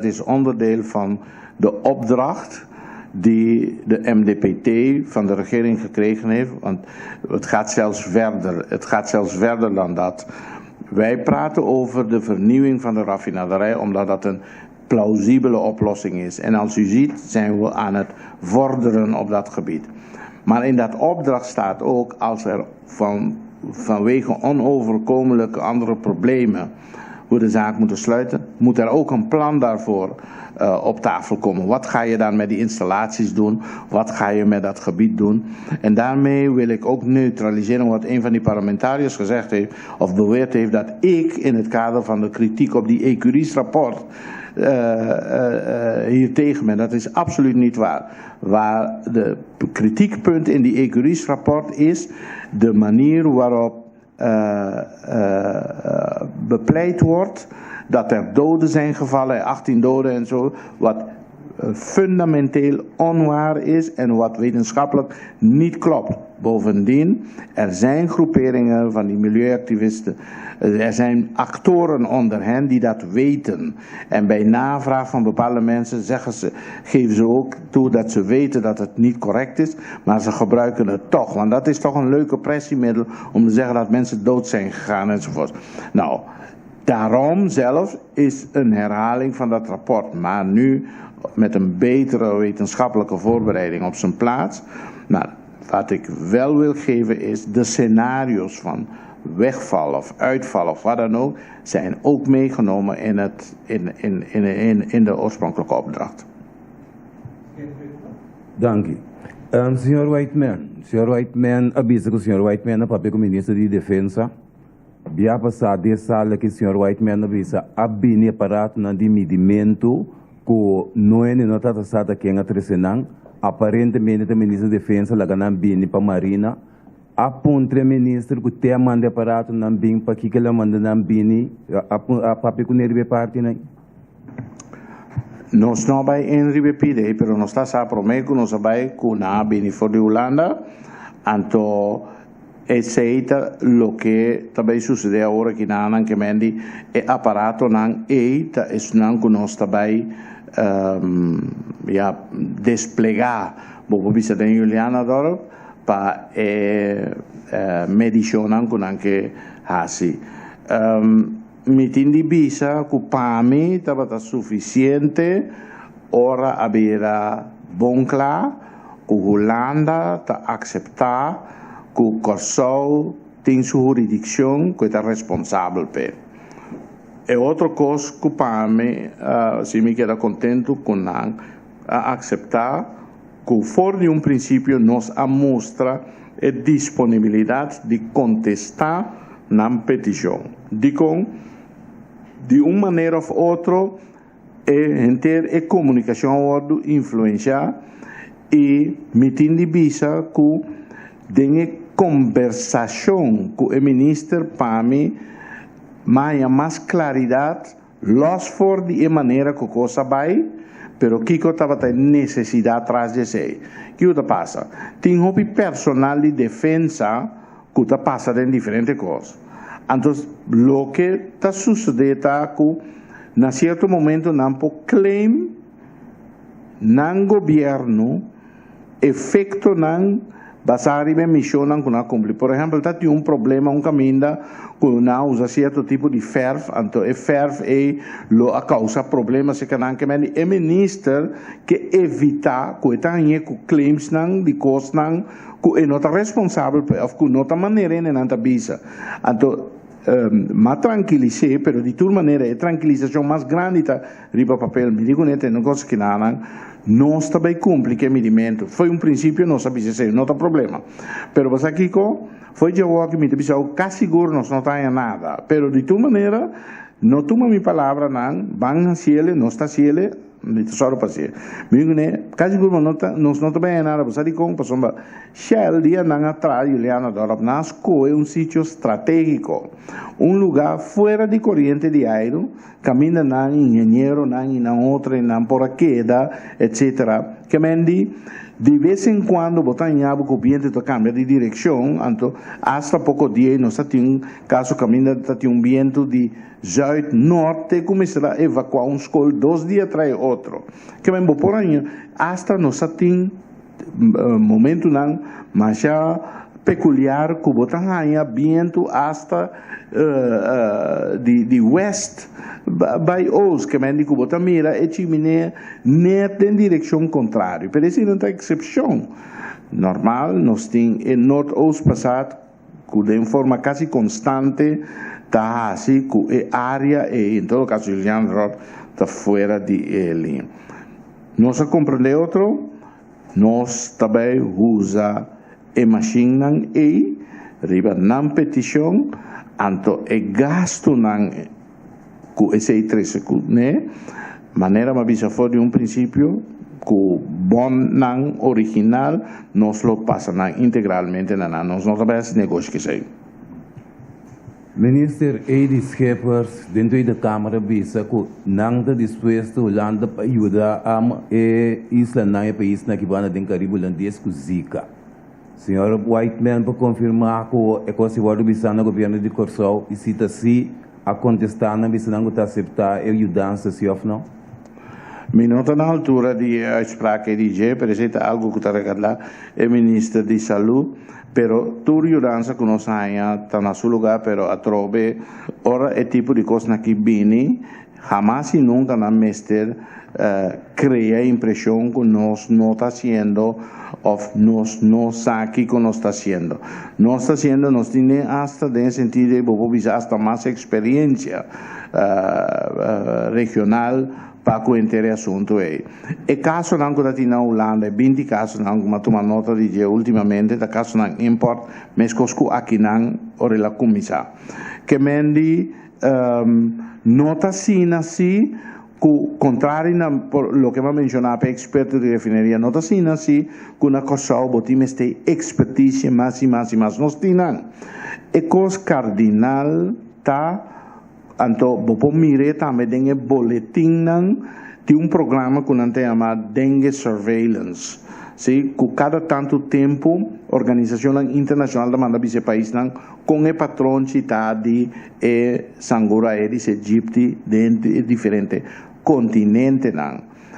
S2: is onderdeel van de opdracht die de MDPT van de regering gekregen heeft. Want het gaat zelfs verder dan dat. Wij praten over de vernieuwing van de raffinaderij omdat dat een plausibele oplossing is. En als u ziet zijn we aan het vorderen op dat gebied. Maar in dat opdracht staat ook als er vanwege onoverkomelijke andere problemen we de zaak moeten sluiten, moet er ook een plan daarvoor op tafel komen. Wat ga je dan met die installaties doen? Wat ga je met dat gebied doen? En daarmee wil ik ook neutraliseren wat een van die parlementariërs gezegd heeft of beweerd heeft dat ik in het kader van de kritiek op die Ecuries rapport hier tegen ben. Dat is absoluut niet waar. Waar de kritiekpunt in die Ecuries rapport is de manier waarop bepleit wordt dat er doden zijn gevallen, 18 doden en zo, wat fundamenteel onwaar is en wat wetenschappelijk niet klopt. Bovendien, er zijn groeperingen van die milieuactivisten, er zijn actoren onder hen die dat weten. En bij navraag van bepaalde mensen geven ze ook toe dat ze weten dat het niet correct is, maar ze gebruiken het toch. Want dat is toch een leuke pressiemiddel om te zeggen dat mensen dood zijn gegaan enzovoort. Nou, daarom zelf is een herhaling van dat rapport, maar nu met een betere wetenschappelijke voorbereiding op zijn plaats. Maar wat ik wel wil geven is de scenario's van wegval of uitval of wat dan ook zijn ook meegenomen in de oorspronkelijke opdracht.
S7: Dank u. Senhor Whiteman, aviso que o Senhor Whiteman é papel ministro de Defesa. Dia passado, dia sala que o Senhor Whiteman avisa abini aparato na de medimento que não é nota taxada que é a trecenang. Aparentemente o ministro de Defesa lá ganha bini para Marina. Aponte o ministro que tem manda aparato na bini para que ela manda na bini a papel que nerve parte né.
S2: Nós não vai enripetir, pero nós está a prometer que nós vai com a bini for de Holanda, então aceita lo que também sucede agora aqui na Anang que mendi é aparato não é tá não que nós também ja desplegar bobo bisa den Juliana Dorp para medicionar com que hasi mitindi bisa ku pami tabata suficiente ora abera bom clar ku Holanda ta acceptar que o Corsol tem sua jurisdição que está responsável por. É outra coisa que para mim, se me queda contente com aceitar que fora de princípio nos mostra a disponibilidade de contestar na petição. De uma maneira ou outra, ter a comunicação influenciar e me tem de visa que de conversação com o ministro para mim mais claridade los for de maneira que a coisa vai pero Kiko estava tendo necessidade atrás de si que o que passa tem um personal de defesa que o que passa em diferentes coisas então o que está sucedendo é que na certo momento não pode claim no governo efeito não basari me missionan com a cumprir. Por exemplo, tem problema, caminho que não usa certo tipo de ferf, então o ferf é a causa problema se que não que é ministro que evita que tenha que claims não de coisas não que é nota responsável por que nota maneira não tá bisa. Então ma tranquilizei, pero de toda maneira a tranquilização mais grande tá riba papel, me digo nete não coisa que nós também cumpre que medimento. Foi princípio, não sabia se não tem problema. Pero você aqui foi de algo que me disse, quase seguro não tem nada. Pero de toda maneira, não toma minha palavra, não, van a cielo, não está cielo, me tesoro para cielo. Me digo, quase seguro não tem nada. Você aqui passou Shell, dia não atrás, Juliana Dorp, Nasco é sítio estratégico. Lugar fora de corrente de aire, caminha não engenheiro, não outra, não por queda, etc. Que mendi de vez em quando botan yabo que o viento cambia de direção, então hasta pouco dia nós temos caso caminha tem um vento de zuid-norte começará a evacuar um escola 2 dias atrás outro, que vem por aí hasta nós temos momento não mas já peculiar que botan aí vento hasta de west by Oz, que vem de Cubota mira e chimine net em direção contrária. Por isso não tem exceção. Normal, nós temos em norte-oeste passado, que de forma quase constante, está assim, que a área, e em todo caso, Julian Roth está fora de ele. Nós compreendemos outro, nós também usa a machine e riba na petição, anto e gasto na com esse 3 né maneira mas bisa for de um princípio que bom não original nós lo passa não integralmente na nós não trabalhamos negócio que sei.
S7: Minister Edi Scheppers dentro da Câmara bisa que não está disposto a Holanda para ajudar a isla na país na que vai na Caribe holandês com Zika. Senhor Whiteman para confirmar que a coisa vai bisa no governo de Corsol e cita se a contestar na missão não está aceitar a ajudança se ou não?
S2: Me nota na altura de uitspraak EDG, presenta algo que está regalado o ministro de Saúde, pero tu ajudança que nós está na seu lugar, pero a trobe ora é tipo de coisa que vini, jamás e nunca na mestre cria a impressão que nós não está fazendo ou nós não sabe que nós está fazendo. Nós está fazendo, nós temos hasta de sentido, vamos hasta mais experiência regional para que o assunto é. E caso não que está na Holanda, 20 casos não que toma nota de dia ultimamente, da caso não import, mas que aqui não ora la comissão. Que mendi nota assim, contrario por lo que me mencionaba experto de refinería, nota assim que una cosa botim este expertise más y más y más nos tienen. E cos cardinal ta anto bopo mire también dengue boletín de un programa que se llama Dengue Surveillance. Sí, que cada tanto tempo organização internacional demanda esse país com o patrão citado e sangura eles Egipte de diferente continente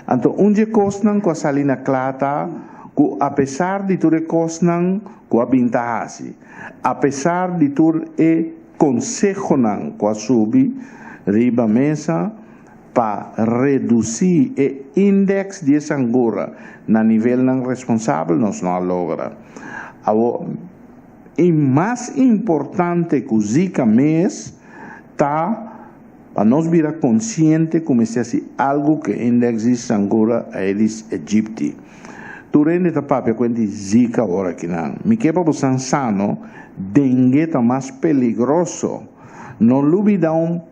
S2: então onde costam com a salina clara que apesar de tudo costam com a vantagem apesar de tudo e consejo com a subir riba mesa para reduzir o índice de sangura na nível responsável nós não logra. E mais importante que o Zika mês está para nós virar consciente como se fosse algo que ainda existe sangura a eles Egipte. Durante a papel quando Zika agora aqui não, me quebra o sano, dengue está mais peligroso. Não olvida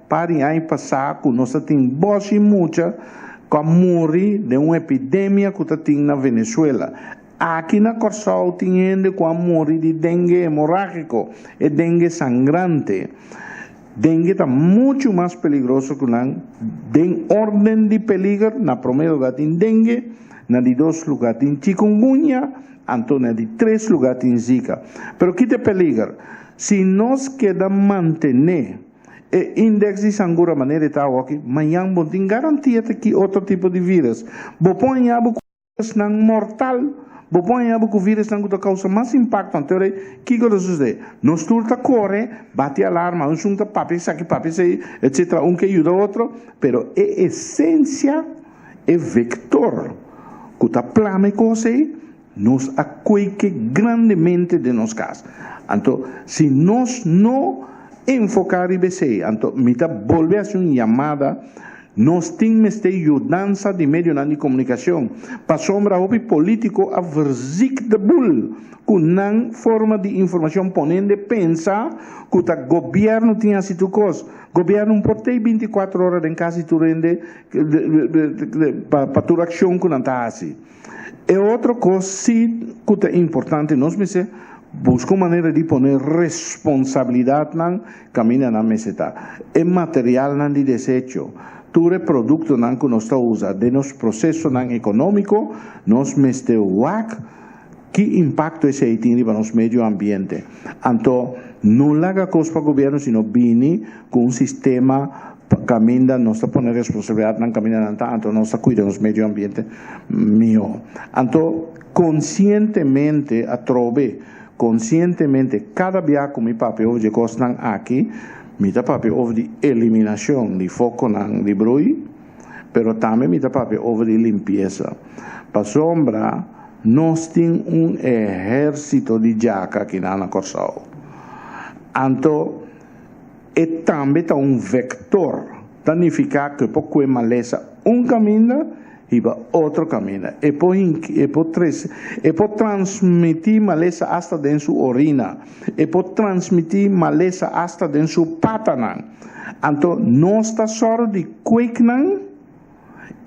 S2: pari aí passar que nós temos boa muita com morrer de uma epidemia que tem na Venezuela. Aqui na Corsol tem gente com morrer de dengue hemorrágico e dengue sangrante. Dengue está muito mais peligroso que não. Em ordem de peligro, na primeiro lugar tem dengue, na de 2 lugares tem chikungunya, então na de 3 lugares tem Zika. Pero que te peligro? Se nós queremos manter o índice de sangura maneira está aqui, amanhã vamos ter garantia que outro tipo de vírus. Vou pôr em algo que é mortal, vou pôr em algo que o vírus que causa mais impacto. Então, o que sucede? Nós turta corre, bate alarma, um junta papi, saque papi, etc. Um que ajuda o outro, pero a essência é vector. Que está plana e coisa nos acuique grandemente de nos casos. Então, se nós não enfocar em BC, então, me volve a ser uma chamada, nós temos esta ajudança de meio de comunicação, para sombra o político a versículo de bull, com não forma de informação, ponendo pensa que o governo tinha sido coisa. O governo portei 24 horas em casa e tu rende para tua ação que não está assim. E outra coisa, sim, que é importante, nós me busca maneira de poner responsabilidade na caminho na meseta. É material não de desecho. ture producto nan que nós usa de nos processo nan econômico nós meste wak que impacto esse aí tem para nos meio ambiente. Então não laga coisa para o governo sino bini com um sistema caminha nós está pondo responsabilidade na caminha então nós está cuidando do meio ambiente melhor. Então conscientemente cada dia com meu papel hoje costan aqui meu papel over de eliminação de foco nan de brui, pero também meu papel over de limpeza. Para sombra nós temos exército de jaca aqui na Corsao. Então e também está vector, significa que pouco é maleza caminho e outro caminho. E pode transmitir maleza hasta dentro sua urina. E pode transmitir maleza hasta dentro sua pata. Então, nós está só de cuecnan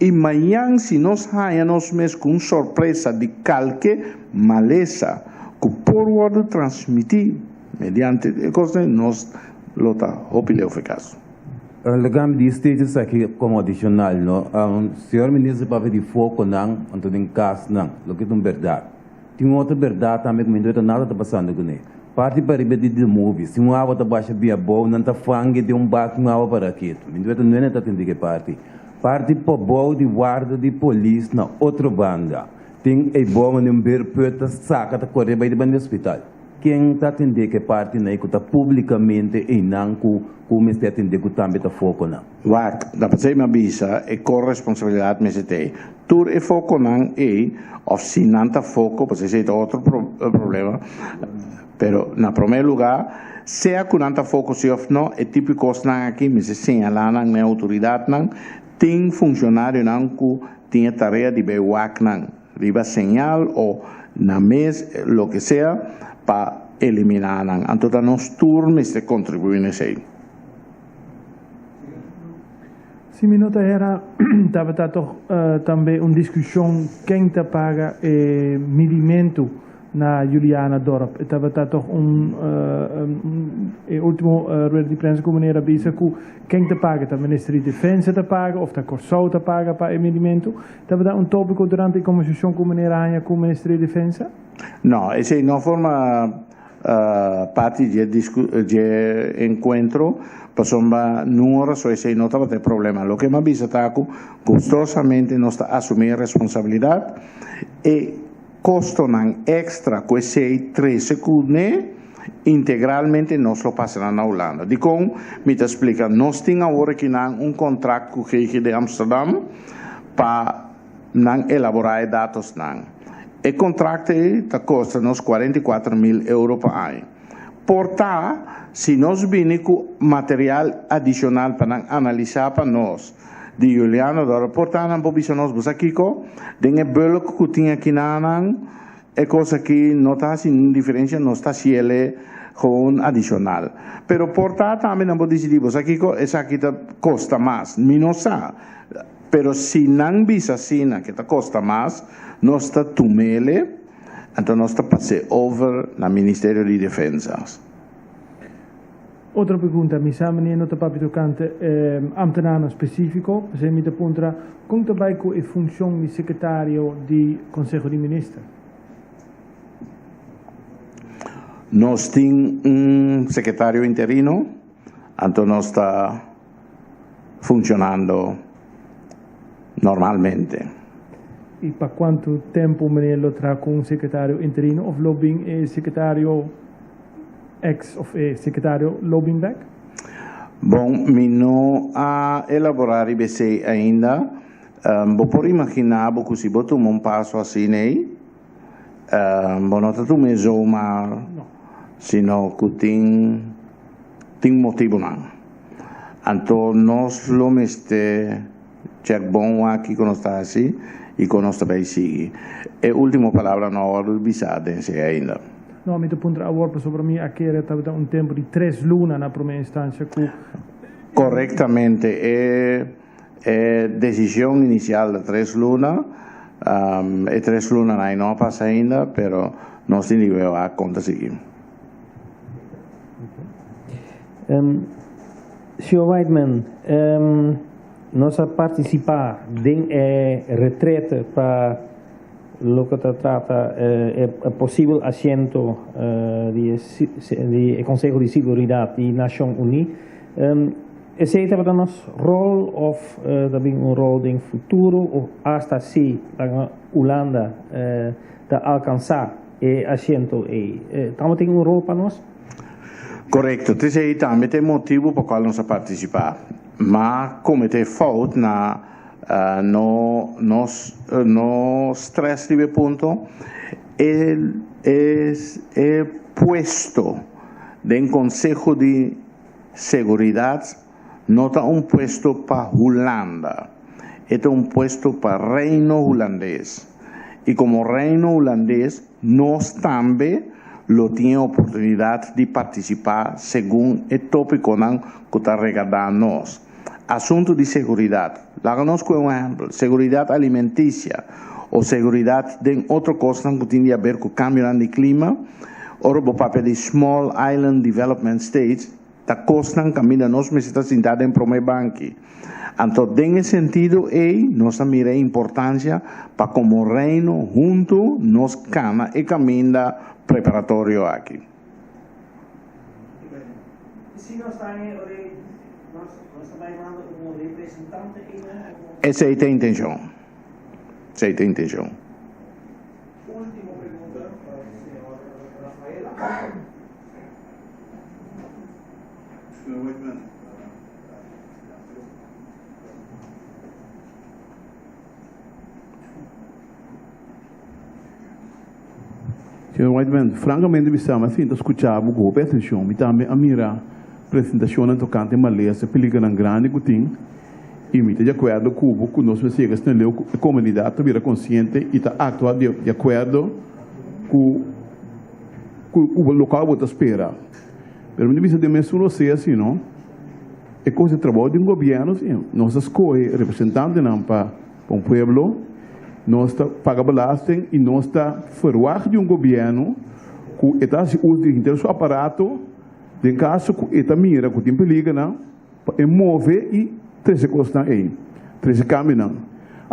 S2: e amanhã se nós hallamos mesmo com surpresa de qualquer maleza que pode transmitir mediante coisa nós lota opileu eficaz.
S7: Legam de status aqui como adicional, no, senhor ministro para de foco não, então tem caso não, lo que é uma verdade. Tem outra verdade também que não nada está passando com ele. Parte para repetir de movie, se uma água está baixa via boa, não está fangue de barco uma água para aqui. Não é atender que parte. Parte para boa de guarda de polícia na outra banda. Tem a boa de perpétua saca de correr para ir para o hospital. Quem está atendendo que parte na está publicamente e não como está atendendo que também está foco não.
S2: Wat, da passei uma visa é corresponsabilidade me tem. Tur é foco não é of se não está foco, porque esse é outro problema. Pero na primeiro lugar, se a não está foco se of não é típico não aqui, me se señalar na autoridade não tem funcionário não que tem tarefa de bewak não, riba señal ou na mes lo que sea para eliminar não. Então nós turnos de contribuir nesse aí.
S8: Se me nota era estava toch também uma discussão quem te paga medimento na Juliana Dorp. Estava toch último rueda de prensa com maneira bisa que quem te paga, o Ministério de Defesa te paga ou a Corsau te paga para medimento. Estava tópico durante a conversação com maneira com o Ministério de Defesa?
S2: Não, esse não forma parte de encontro, passomba número, só esse não estava ter problema. O que me avisa está que custosamente nós está assumir responsabilidade e custo não extra com esse 3 segundos integralmente nós lo passará na Holanda. De como me explica, nós temos agora que um contrato com o GIG de Amsterdam para elaborar dados não. O contrato custa nos 44.000 euros por ano. Portanto, se nós vimos com material adicional para analisar para nós, de Juliano Dorp, portanto, não podemos nós aqui com o bulk que tinha aqui é coisa que não está assim diferença, não está se ele com adicional. Pero portanto, também não podemos dizer aqui com essa aqui custa mais, menos pero se não visa assim que custa mais, nós está tumele, então nós está passe over na Ministério de Defesa.
S8: Outra pergunta, mi sa meneer nota papi tocante ambtenaren specifico, se mi te puntra, como também com a função de secretário de Conselho de Ministros?
S2: Nós temos secretário interino, então nós está funcionando normalmente.
S8: E para quanto tempo meneer lo tra com secretário interino of lobbying e secretário ex of secretário lobbying back?
S2: Bom, mi não a elaborar IBC ainda. Vou por imaginar que se botar passo assim aí, bom não tu mesmo mas sino que tem motivo não. Então nós lo meste check bom aqui quando está assim e quando está bem sigue. E última palavra não hora visada ainda.
S8: No, mi te punta a worpa sobre mim aqui era tempo de 3 lunas na primeira instância.
S2: Correctamente, é decisão inicial de 3 lunas, e 3 lunas não passa ainda, pero nós temos a conta seguir.
S9: Sr. Whiteman, nós a participar de retreta para lo que trata possível assento de Conselho de Seguridade de Nações Unidas. Esse é para nós rol ou também rol em futuro ou hasta se a Holanda de alcançar assento também tem rol para nós?
S2: Correto, esse aí também tem motivo para qual nós participar, mas como tem falta na no stress de ponto el puesto del Consejo de Seguridad no está un puesto para Holanda, es un puesto para Reino Holandés. Y como Reino Holandés, nos también lo tiene oportunidad de participar según el tópico que está regalando. Asunto de seguridad. Háganos un ejemplo. Seguridad alimenticia o seguridad de otra cosa que tiene que ver con cambio de clima. Ahora, por papel de Small Island Development States, está costando camino nos necesitas sentar en primer banco. Entonces, en ese sentido, nos mira importancia para como reino junto nos cana y camina preparatorio aquí.
S9: Si no está como representante,
S2: esa es la intención. Esa es la intención.
S1: Última pregunta para el señor Rafaela.
S3: Señor Whiteman. Senhor Whiteman, francamente, me estava assim, escutava com boa atenção, me também a mirar apresentação no tocante malesa, película grande que tem, e me de acordo com nós chegas na lei, a comunidade também consciente e está atuar de acordo com o local que espera. Mas me disse de mesmo você assim, não? É coisa de trabalho de governo, sim. Nós escolhe representante não para um povo. Nós paga belastingen e nós verwacht de governo que está se usa o seu aparato, em caso que está mira que tem perigo, não, para mover e trazer coisa aí, trazer caminho não.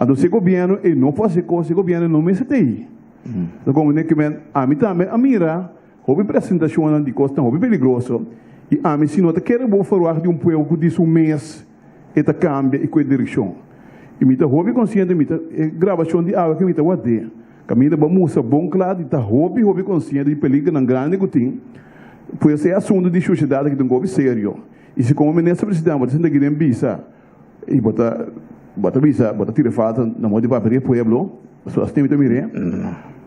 S3: Então se governo e não faz coisa, se governo não me sete aí. Então como nem que a mim também a mira, houve apresentação de coisa, houve perigoso e a mim se não quer vou verwacht de povo que diz mês eta cambia e com direção. E me hobby consciente, me gravação de água que me wade. Caminho ba musa bom claro, e hobby consciente de perigo na grande que tem. Pois esse é assunto de sociedade que tem um sério. E se como ministro presidente, você tem que ir em visa e bota tira falta na mão de papel pueblo, só tem que mirar.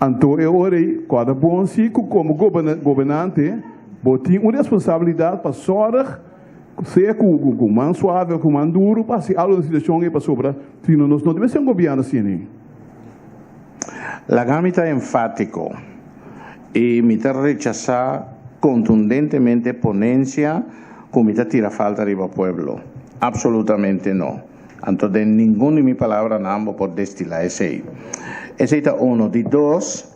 S3: Então eu orei cada bom se como governante, botem uma responsabilidade para sorrir. Se com mão suave, com mão duro, passe algo de situação e para sobra, nós não devemos ser governo assim.
S2: La GAMI está enfático y me está rechazar contundentemente ponencia como está tira falta arriba pueblo. Absolutamente no. Entonces, ninguna de mis palabras no por destilar ese. Ese está uno. De dos,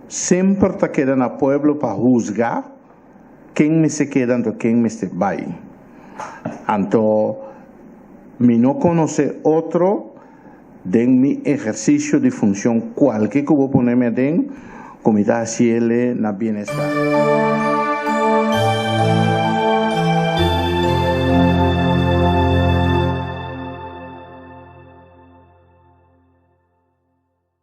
S2: siempre te quedan a pueblo para juzgar quem me se queda, então quem me se vai. Então, me não conhece outro de mi exercício de função qualquer que eu vou poner me den, como está haciendo na bienestar.